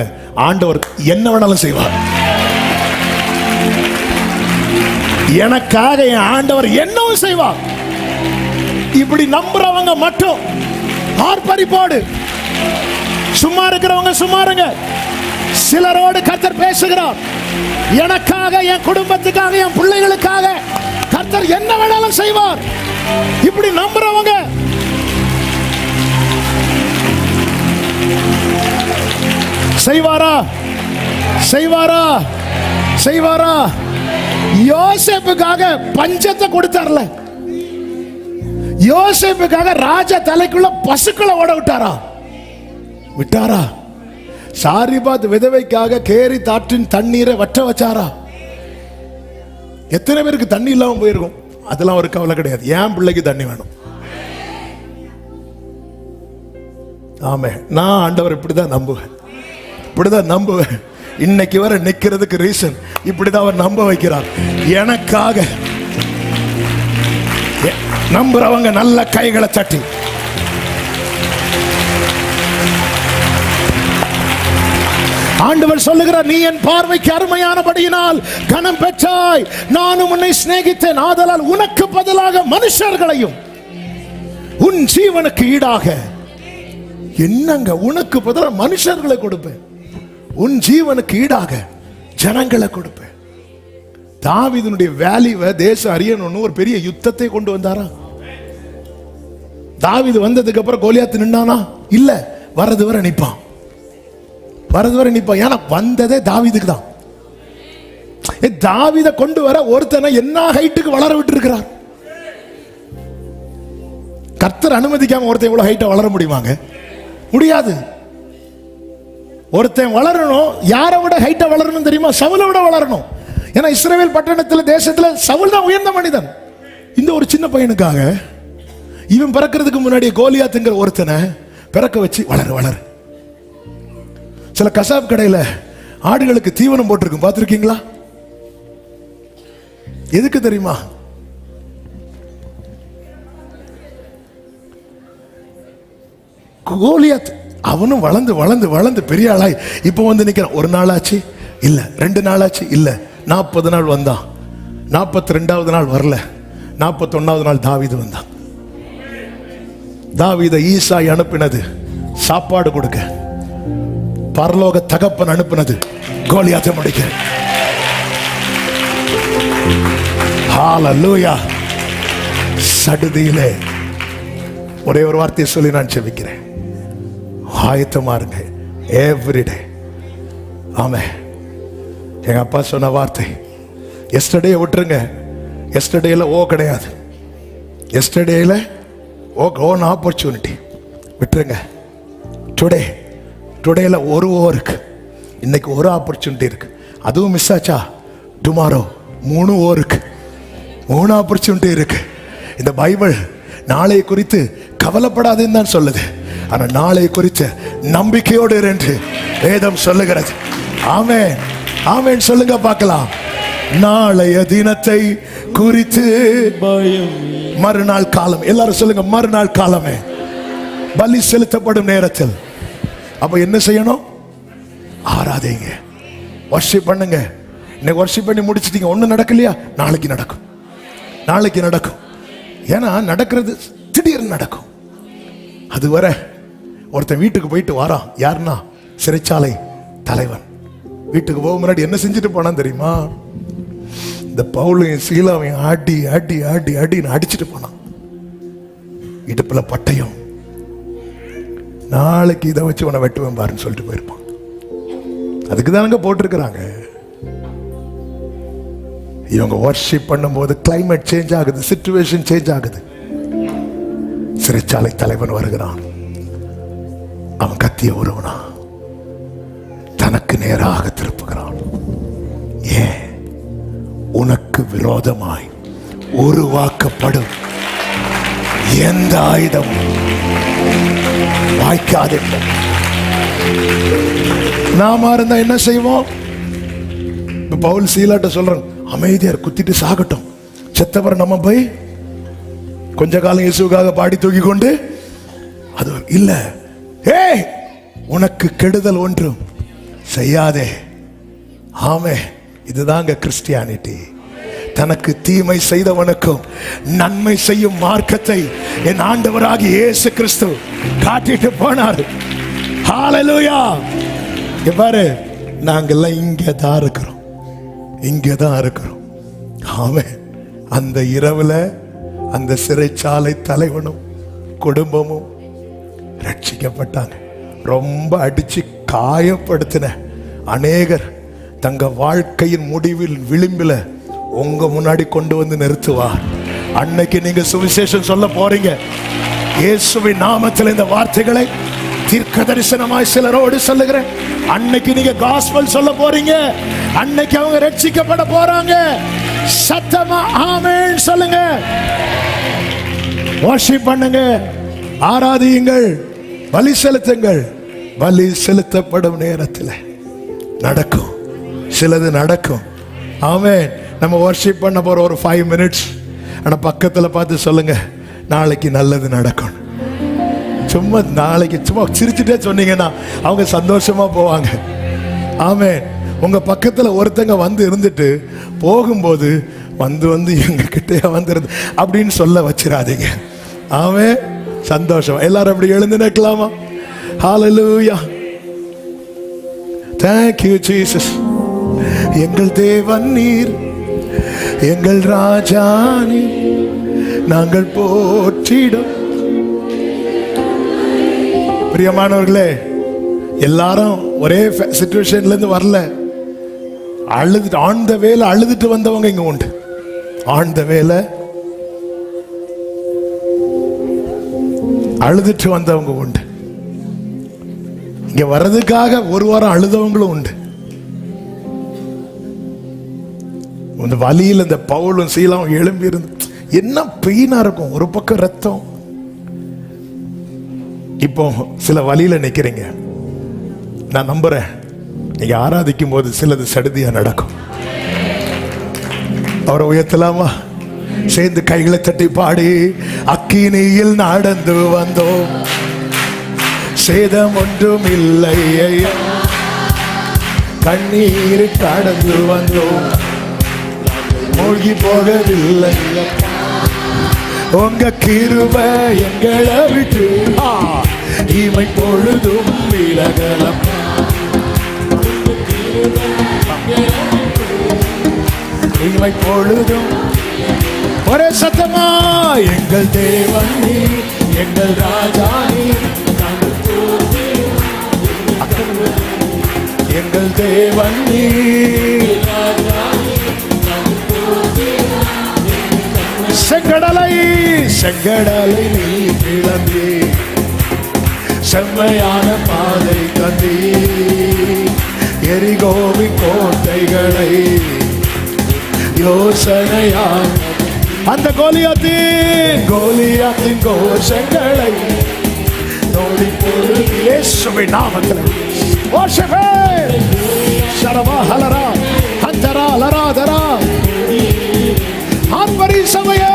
ஆண்டவர் என்ன வேணாலும் செய்வார். எனக்காக என் ஆண்டவர் என்னவும் செய்வார். இப்படி நம்புறவங்க மட்டும் ஆர்ப்பரிப்போடு, சும்மா இருக்கிறவங்க சும்மா இருங்க. சிலரோடு கர்த்தர் பேசுகிறார். எனக்காக, என் குடும்பத்துக்காக, என் பிள்ளைகளுக்காக கர்த்தர் என்ன வேணாலும் செய்வார். இப்படி நம்புறவங்க செய்வாரா? செய்வாரா? செய்வாரா? யோசேப்புக்காக பஞ்சத்தை கொடுத்தார்ல, யோசேப்புக்காக ராஜா தலைக்குள்ள பசுக்களை ஓட விட்டாரா? விட்டாரா? சாரிபாத் விதவைக்காக கேரி தாற்றின் தண்ணீரை வற்ற வச்சாரா? எத்தனை பேருக்கு தண்ணி இல்லாம போயிருக்கும்? அதெல்லாம் ஒரு கவலை கிடையாது. என் பிள்ளைக்கு தண்ணி வேணும். ஆமே, நான் ஆண்டவர் இப்படிதான் நம்புவேன். இப்படிதான் நம்புவேன். இன்னைக்கு வரை நிக்கிறதுக்கு ரீசன் இப்படிதான் அவர் நம்ப வைக்கிறார். எனக்காக நம்புறவங்க நல்ல கைகளை தட்டி ஆண்டவர் சொல்லுகிறார், நீ என் பார்வைக்கு அருமையானபடியினால் கனம் பெற்றாய், நானும் உன்னை சிநேகித்தேன், ஆதலால் உனக்கு பதிலாக மனுஷர்களையும் உன் ஜீவனுக்கு ஈடாக. என்னங்க, உனக்கு பதிலாக மனுஷர்களை கொடுப்பேன், உன் ஜீவனுக்கு ஈடாக ஜனங்களை கொடுப்பேன். தாவீதுனுடைய வேல்யூவை தேசம் அறியணும்னு ஒரு பெரிய யுத்தத்தை கொண்டு வந்தாரா? தாவீது வந்ததுக்கு அப்புறம் கோலியாத் நின்னானா? இல்ல, வரது வரை நிப்பான், வரது வரை நிப்பான். ஏன்னா வந்ததே தாவீதுக்கு தான். தாவீத கொண்டு வர ஒருத்தனை என்ன ஹைட்டுக்கு வளர விட்டு இருக்கிறார். கர்த்தர் அனுமதிக்காம ஒருத்தன் இவ்வளவு ஹைட்டா வளர முடியுமாங்க? முடியாது. ஒருத்தன் வளரணும், யாரை விட ஹைட்டா வளரணும் தெரியுமா? சவுலை விட வளரணும். ஏன்னா இஸ்ரவேல் பட்டணத்தில் தேசத்துல சவுல் தான் உயர்ந்த மனிதன். இந்த ஒரு சின்ன பையனுக்காக இவன் பிறக்கிறதுக்கு முன்னாடி கோலியாத்துங்கிற ஒருத்தனை பிறக்க வச்சு வளர வளர. சில கசாப் கடையில ஆடுகளுக்கு தீவனம் போட்டிருக்கும், பார்த்திருக்கீங்களா? எதுக்கு தெரியுமா? கோலியாத் அவனும் வளர்ந்து வளர்ந்து வளர்ந்து பெரிய ஆளாய் இப்போ வந்து நிற்கிறான். ஒரு நாள் ஆச்சு இல்ல, 2 நாள் ஆச்சு இல்ல, 40 நாள் வந்தான். 42வது நாள் வரல, 41வது நாள் தாவீது வந்தான். தாவீதை ஈசாய் அனுப்பினது சாப்பாடு கொடுக்க, பரலோக தகப்பன் அனுப்பினது கோலியாத்தை முடிக்க. ஹல்லேலூயா. சடுதியிலே ஒரே ஒரு வார்த்தையை சொல்லி நான் செபிக்கிறேன். ஆயத்தமா இருங்க எவ்ரிடே. ஆமே. எங்க அப்பா சொன்ன வார்த்தை, எஸ்டர்டே விட்டுருங்க. எஸ்டர்டேல ஓ கிடையாது. எஸ்டர்டேல ஓன் ஆப்பர்ச்சுனிட்டி விட்டுருங்க. டுடேல ஒரு ஓ இருக்கு, இன்னைக்கு ஒரு ஆப்பர்ச்சுனிட்டி இருக்கு. அதுவும் மிஸ் ஆச்சா, டுமாரோ 3 ஓ இருக்கு, 3 ஆப்பர்ச்சுனிட்டி இருக்கு. இந்த பைபிள் நாளை குறித்து கவலைப்படாதுன்னு தான் சொல்லுது. ஆனா நாளை குறித்த நம்பிக்கையோடு என்று வேதம் சொல்லுகிறது. ஆமென், ஆமென் சொல்லுங்க பார்க்கலாம். நாளைய தினத்தை குறித்து பயம். மறுநாள் காலம், எல்லாரும் சொல்லுங்க மறுநாள் காலமே. பலி செலுத்தப்படும் நேரத்தில் அப்ப என்ன செய்யணும்? ஆராதிங்க, வர்ஷிப் பண்ணுங்க. இன்னைக்கு வர்ஷிப் பண்ணி முடிச்சிட்டீங்க, ஒண்ணு நடக்கலையா? நாளைக்கு நடக்கும், நாளைக்கு நடக்கும். ஏன்னா நடக்கிறது திடீர்னு நடக்கும். அதுவரை ஒருத்தன் வீட்டுக்கு போயிட்டு வாரான். யாருன்னா சிறைச்சாலை தலைவன். வீட்டுக்கு போக முன்னாடி என்ன செஞ்சுட்டு போனான் தெரியுமா? இந்த பவுலையும் சீலாவையும் ஆடி ஆடி ஆடி ஆடின்னு அடிச்சுட்டு போனான். இடுப்புல பட்டயம், நாளைக்கு இதை வச்சு உன்னை வெட்டுவேன் பாருன்னு சொல்லிட்டு போயிருப்பான். அதுக்கு தானங்க போட்டிருக்கிறாங்க. இவங்க வர்ஷிப் பண்ணும்போது கிளைமேட் சேஞ்ச் ஆகுது, சிச்சுவேஷன் சேஞ்ச் ஆகுது. சிறைச்சாலை தலைவன் வருகிறான். அவன் கத்திய ஒருவனா தனக்கு நேராக திருப்புகிறான். ஏன்? உனக்கு விரோதமாய் உருவாக்கப்படும் எந்த ஆயுதமும் வாய்க்காதே. நாம இருந்தா என்ன செய்வோம்? பவுல் சீலாட்ட சொல்றான், அமைதியார், குத்திட்டு சாகட்டும். செத்தவர் நம்ம போய் கொஞ்ச காலம் இயேசுக்காக பாடி தூக்கி கொண்டு அது இல்ல. ஏய், உனக்கு கெடுதல் ஒன்றும் செய்யாதே. ஆமே, இதுதாங்க கிறிஸ்டியானிட்டி. தனக்கு தீமை செய்தவனுக்கும் நன்மை செய்யும் மார்க்கத்தை என் ஆண்டவராகிய இயேசு கிறிஸ்து காட்டிட்டு போனார். ஹல்லேலூயா. பாரு, நாங்கெல்லாம் இங்கே தான் இருக்கிறோம், இங்கே தான் இருக்கிறோம். ஆமே. அந்த இரவுல அந்த சிறைச்சாலை தலைவனும் குடும்பமும் ரட்சிக்கப்பட்டாங்க. ரொம்ப அடிச்சு காயப்படுத்தின அநேகர் தங்க வாழ்க்கையின் முடிவில் விளிம்பில் உங்க முன்னாடி கொண்டு வந்து நிறுத்துவார். அன்னைக்கு நீங்க சுவிசேஷம் சொல்ல போறீங்க. இயேசுவின் நாமத்தில் இந்த வார்த்தைகளை தீர்க்க தரிசனமாய் சிலரோடு சொல்லுகிறேன். அன்னைக்கு நீங்க காஸ்பல் சொல்ல போறீங்க. அன்னைக்கு அவங்க ரட்சிக்கப்பட போறாங்க. சத்தமா ஆமென் சொல்லுங்க. வர்ஷிப் பண்ணுங்க, ஆராதியுங்கள், பலி செலுத்துங்கள். பலி செலுத்தப்படும் நேரத்தில் நடக்கும், சிலது நடக்கும். ஆமென். நம்ம வர்ஷிப் பண்ண போற ஒரு 5 மினிட்ஸ், ஆனா பக்கத்துல பார்த்து சொல்லுங்க, நாளைக்கு நல்லது நடக்கும். சும்மா நாளைக்கு சும்மா சிரிச்சுட்டே சொன்னீங்கன்னா அவங்க சந்தோஷமா போவாங்க. ஆமென். உங்க பக்கத்துல ஒருத்தங்க வந்து இருந்துட்டு போகும்போது வந்து எங்க கிட்டே வந்திருந்து அப்படின்னு சொல்ல வச்சிடாதீங்க. ஆமென். சந்தோஷம். எல்லாரும் அப்படி எழுந்து நிற்கலாமா? ஹalleluya. Thank you Jesus. எங்கள் தேவன் நீர், எங்கள் ராஜா நீர், நாங்கள் போற்றிடும். பிரியமானவர்களே, எல்லாரும் ஒரே சிச்சுவேஷன்ல இருந்து வரல. அழுதுட்டு ஆன் த வேல அழுதுட்டு வந்தவங்க இங்க உண்டு. ஆன் த வேல அழுதுட்டு வந்தவங்க உண்டு. இங்க வர்றதுக்காக ஒரு வாரம் அழுதவங்களும் உண்டு. இந்த வலியில் இந்த பவுலும் சீலாவும் எழும்பி இருந்து என்ன பெயினா இருக்கும். ஒரு பக்கம் ரத்தம். இப்போ சில வலியில நிக்கிறீங்க. நான் நம்புறேன் நீங்க ஆராதிக்கும் போது சிலது சடுதியா நடக்கும். அவரை உயர்த்தலாமா? சேர்ந்து கைகளை தட்டி பாடி, அக்கினியில் நடந்து வந்தோம், சேதம் ஒன்றும் இல்லை, கண்ணீர் கடந்து வந்தோம், மூழ்கி போகவில்லை, உங்க கிருபை எங்களை விட்டு இமை பொழுதும் விலகலம். இமை பொழுதும் ஒரே சத்தமா, எங்கள் தேவன் நீர், எங்கள் ராஜா நீர், எங்கள் தேவன் நீர். செங்கடலை செங்கடலை நீ கிளம்பி செம்மையான பாதை தந்தி, எரிகோவின் கோட்டைகளை யோசனையான் அந்த கோலியாத்தின் கோஷங்களை நோடி பொழுது இயேசுவின் நாமத்தில் ஓஷபே ஷரபா ஹலரா ஹந்தரா லராதரா ஆண்பரி சபையே,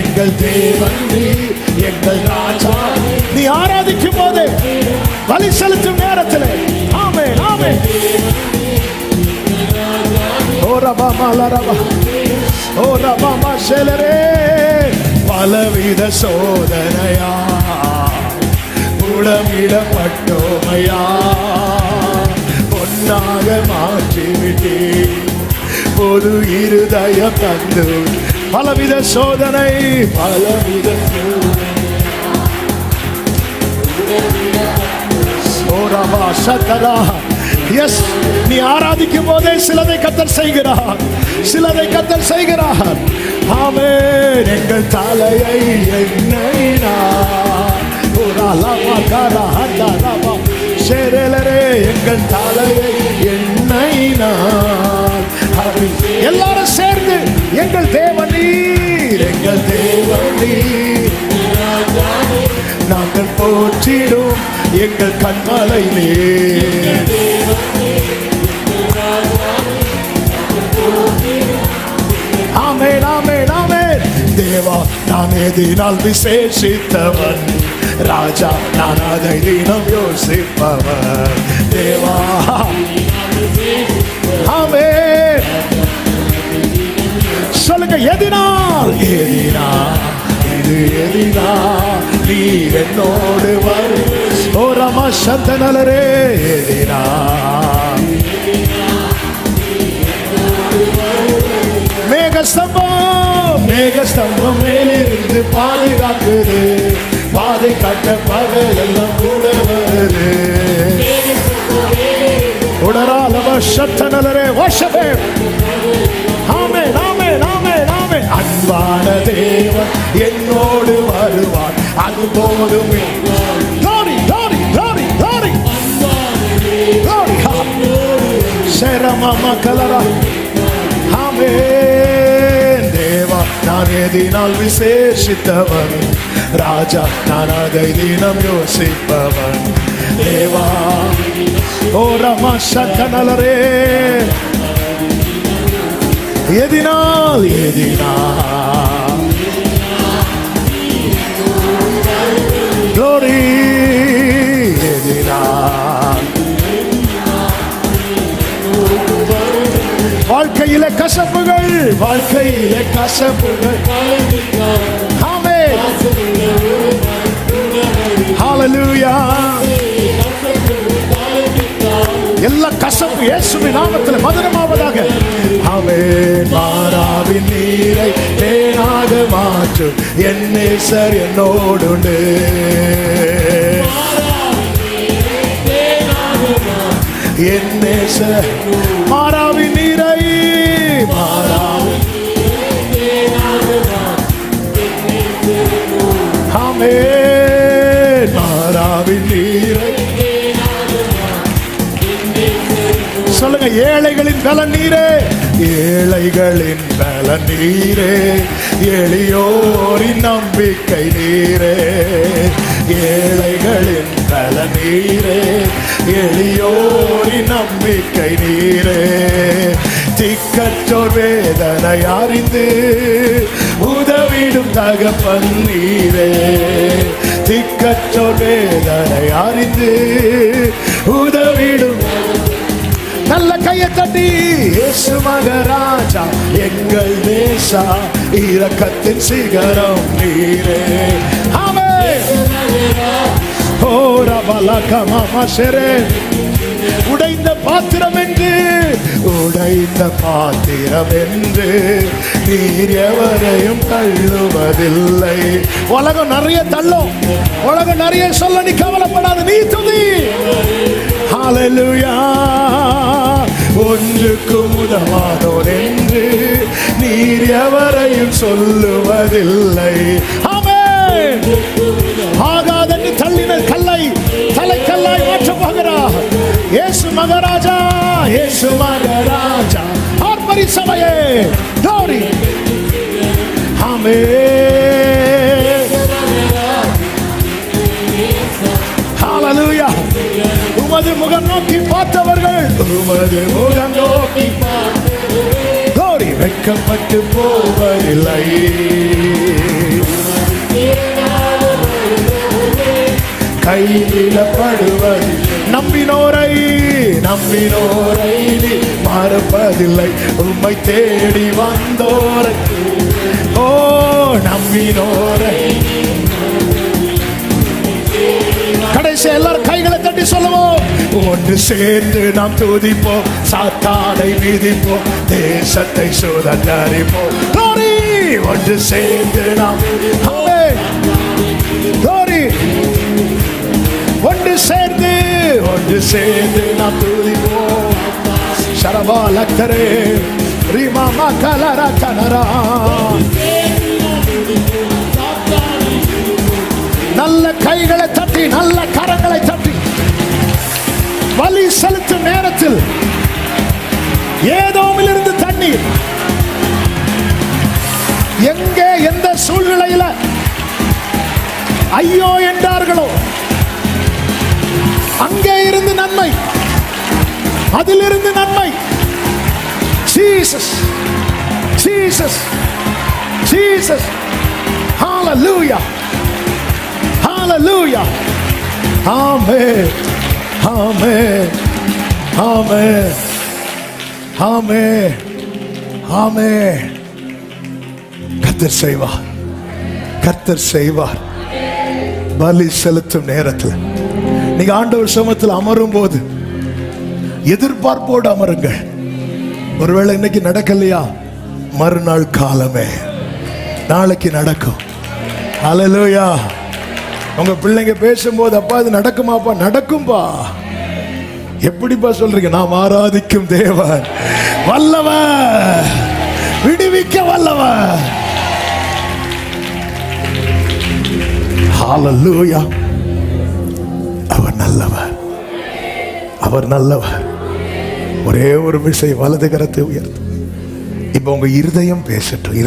எங்கள் தேவன் நீர், எங்கள் ராஜா. நீ ஆராதிக்கும் போது பலி செலுத்தும் நேரத்தில் ஆமென் ஆமென். ஓ ரபா மலரபா, ஓ ரபா மஷலரே, பலவித சோதனையா புடமிடப்பட்டோமையா, பொன்னாக மாற்றிவிட்டே, பொது இருதயம் தந்து. பலவித சோதனை, பலவித எஸ், நீ ஆராதிக்கும் போதே சிலதை கர்த்தர் செய்கிறார், சிலதை கர்த்தர் செய்கிறார். ஆமென். எங்கள் தலையை எண்ணெயினார், எங்கள் தலையை எண்ணெயினார். எல்லாரும் சேர்ந்து எங்கள் தேவன் நீர், எங்கள் தேவன் நீர், நாங்கள் போற்றிடும் எங்கள் கண்மலை நீர். ஆமென் ஆமென் ஆமென். தேவா நான் எதினால் விசேஷித்தவன், ராஜா நான் அதை தினம் யோசிப்பவன். தேவா ஆமென். சொல்லுங்க, எதினால் எதினால் இது எதினால் நீ என்னோடு வரு. ஓ ரமா சந்தனலரே, எதினால் மேகஸ்தம்பம் மேலிருந்து பாதுகாக்குது, பாதை காட்ட பகல் எல்லாம் கூட வருது. உடராலவ சத்தனலரே வஷபே. ஆமென் ஆமென் ஆமென் ஆமென். அன்பான தேவன் என்னோடு வருவார், அது போதுமே. glory glory glory glory glory. சரமம கலரா. ஆமென். தேவா நான் எதினால் விசேஷித்தவன் ராஜா, நான் அதை தினம் யோசிப்பவன் தேவா. ஓ ரமா சக்கனலரே, எதினால் glory, எதினால் வாழ்க்கையிலே கசப்புகள், ஆமென், ஹalleluya. எல்லா கசப்பு இயேசுவின் நாமத்தில் மதுரமாவதாக. ஆமென். மாறாவின் நீரை தேனாக மாற்றும் என் நேசர் என்னோடுண்டு. என் நேசர் மாறாவின் நீரை, ஆமென், மாறாவின் நீரை சொல்லுங்க. ஏழைகளின் பலன் நீரே, ஏழைகளின் பலன் நீரே, எளியோரின் நம்பிக்கை நீரே. ஏழைகளின் பலன் நீரே, எளியோரின் நம்பிக்கை நீரே. திக்கற்றோர் வேதனை அறிந்து உதவிடும் தகப்பன் நீரே. திக்கற்றோர் வேதனை அறிந்து உதவிடும். நல்ல கையை தட்டி இயேசு மகராஜா, எங்கள் நேசா, இரக்கத்தின் சிகரம் நீரே. ஆமென். ஓ ரபலகமமசரே, உடைந்த பாத்திரம் என்று, உடைந்த பாத்திரம் என்று நீர் எவரையும் தள்ளுவதில்லை. உலகம் நிறைய தள்ளும், உலகம் நிறைய சொல்ல, நீ கவலைப்படாத, நீ துதி. ஹalleluya. ஒன்றுக்கும் உதவாதோர் என்று நீர் எவரையும் சொல்லுவதில்லை. ஆமென். ஆகாதென்று தள்ளின கல்லை தலைக்கல்லாய் மாற்றப் போகிறார் இயேசு மகாராஜா, இயேசு மகாராஜா. ஆர்ப்பரி சபையே, glory. ஆமென். ஹalleluya. உமது முகம் நோக்கி பார்த்தவர்கள், உமது முகம் நோக்கி glory, வெட்கப்பட்டு போவதில்லை. கைவிடப்படுவது நம்பினோரை மறப்பதில்லை. உம்மை தேடி வந்தோரை, ஓ நம்பினோரை. கடைசி எல்லாரும் கைகளை தட்டி சொல்லுவோம். ஒன்று சேர்ந்து நாம் துதிப்போம், சாத்தானை மிதிப்போம், தேசத்தை சுதந்தரிப்போம். glory. ஒன்று சேர்ந்து நாம், ஆமென், glory. ஒன்று சேர்ந்து நாம் துதிப்போம். சரபா லக்கரே ரீமா மக்கலரா கனரா. நல்ல கைகளை தட்டி, நல்ல கரங்களை தட்டி, வலி செலுத்தும் நேரத்தில் ஏதோமிலிருந்து தண்ணீர், எங்கே எந்த சூழ்நிலையில ஐயோ என்றார்களோ அங்கே இருந்து நன்மை, அதிலிருந்து நன்மை. Jesus, Jesus, Jesus. Hallelujah, hallelujah. Amen, amen, amen, amen, amen. கர்த்தர் செய்வார், கர்த்தர் செய்வார். பலி செலுத்தும் நேரத்தில் நீங்க ஆண்டவர் சமூகத்தில் அமரும் போது எதிர்பார்ப்போடு அமருங்கள். ஒருவேளை இன்னைக்கு நடக்கலையா, மறுநாள் காலமே நாளைக்கு நடக்கும். ஹalleluya. உங்க பிள்ளைங்க பேசும்போது, அப்பா இது நடக்குமாப்பா? நடக்கும்பா. எப்படிப்பா சொல்றீங்க? நாம் ஆராதிக்கும் தேவன் வல்லவர், விடுவிக்க வல்லவர். ஹalleluya. அவர் நல்லவர், அவர் நல்லவர். ஒரே ஒரு விஷயம், வலது கரத்தை உயர்த்து. இப்ப உங்க இருதயம் பேசட்டும்,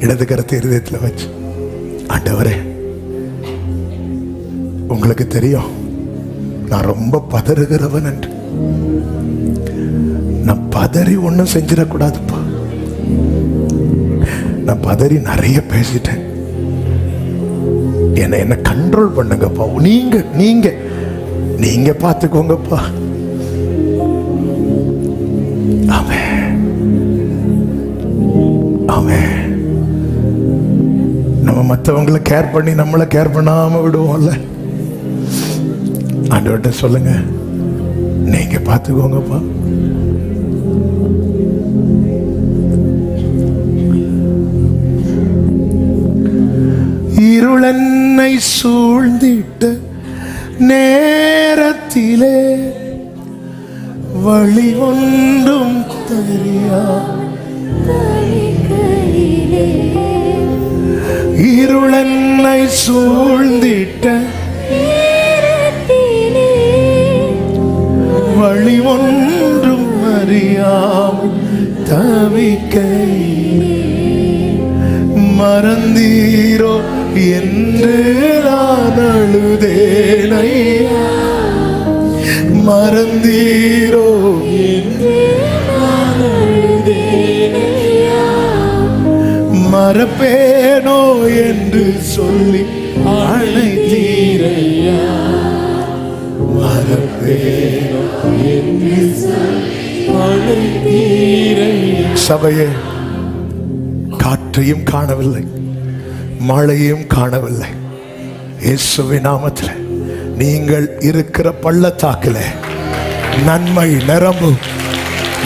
இடது கரத்தை இருதயத்தில் வச்சு, ஆண்டவரே உங்களுக்கு தெரியும் நான் ரொம்ப பதறுகிறவன் என்று. நான் பதறி ஒன்றும் செஞ்சிடக்கூடாதுப்பா. நான் பதறி நிறைய பேசிட்டேன். என்ன கண்ட்ரோல் பண்ணுங்கப்பா. நீங்க நீங்க நீங்க பார்த்துக்கோங்கப்பா. ஆமென், ஆமென். நம்ம மற்றவங்களை கேர் பண்ணி நம்மளை கேர் பண்ணாம விடுவோம்ல. ஆண்டவர்கிட்ட சொல்லுங்க, நீங்க பார்த்துக்கோங்கப்பா. இருளென்னை சூழ்ந்திட்ட நேரத்திலே வழி ஒன்றும் தெரியா, இருளென்னை சூழ்ந்திட்ட வழி ஒன்றும் அறியாமல் தவிக்கையிலே மறந்தீரோ என்று நான் அழுதேனையா, மறந்தீரோ என்று நான் அழுதேனையா, மறப்பேனோ என்று சொல்லி அழைத்தீரையா, மறப்பேனோ என்று சொல்லி அழைத்தீரையா. சபையே, காற்றையும் காணவில்லை, மழையும் காணவில்லை. இயேசுவின் நாமத்தில் நீங்கள் இருக்கிற பள்ளத்தாக்கில் நன்மை நிரம்பும்,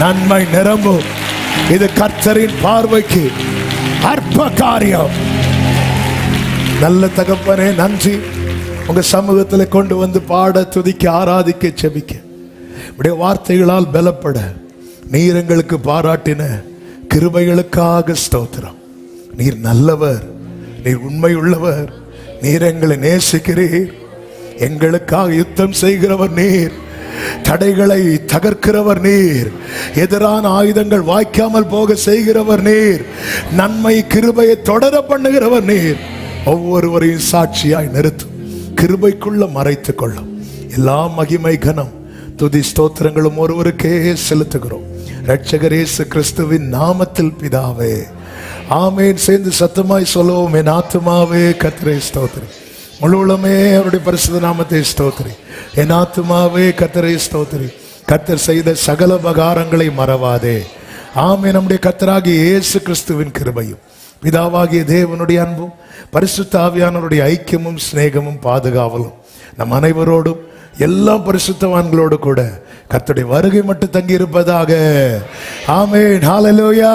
நன்மை நிரம்பும். இது கர்த்தரின் பார்வைக்கு அற்ப காரியம். நல்ல தகப்பனே, நன்றி. உங்க சமூகத்தில் கொண்டு வந்து பாட, துதிக்க, ஆராதிக்க, செபிக்க, உடைய வார்த்தைகளால் பலப்பட நீர் எங்களுக்கு பாராட்டின கிருபைகளுக்காக ஸ்தோத்திரம். நீர் நல்லவர், நீர் உண்மை உள்ளவர், நீர் எங்களை நேசிக்கிறீர், எங்களுக்காக யுத்தம் செய்கிறவர் நீர், தடைகளை தகர்க்கிறவர் நீர், எதிரான ஆயுதங்கள் வாய்க்காமல் போக செய்கிறவர் நீர், நன்மை கிருபையை தொடர பண்ணுகிறவர் நீர். ஒவ்வொருவரையும் சாட்சியாய் நிறுத்தும், கிருபைக்குள்ள மறைத்துக் கொள்ளும். எல்லா மகிமை, கனம், துதி, ஸ்தோத்திரங்களும் ஒருவருக்கே செலுத்துகிறோம், இரட்சகர் இயேசு கிறிஸ்துவின் நாமத்தில் பிதாவே, ஆமேன். சேர்ந்து சத்தமாய் சொல்லுவோம், என் ஆத்துமாவே கர்த்தரை ஸ்தோத்திரி, முழுவலுமே அவருடைய பரிசுத்த நாமத்தை ஸ்தோத்திரி. என் ஆத்துமாவே கர்த்தரை ஸ்தோத்திரி, கர்த்தர் செய்த சகல உபகாரங்களை மறவாதே. ஆமேன். நம்முடைய கர்த்தராகிய இயேசு கிறிஸ்துவின் கிருபையும், பிதாவாகிய தேவனுடைய அன்பும், பரிசுத்த ஆவியானவருடைய ஐக்கியமும் சிநேகமும் பாதுகாவலும் நம் அனைவரோடும் எல்லா பரிசுத்தவான்களோடு கூட கர்த்தருடைய வருகை மட்டும் தங்கி இருப்பதாக. ஆமென். ஹல்லேலூயா.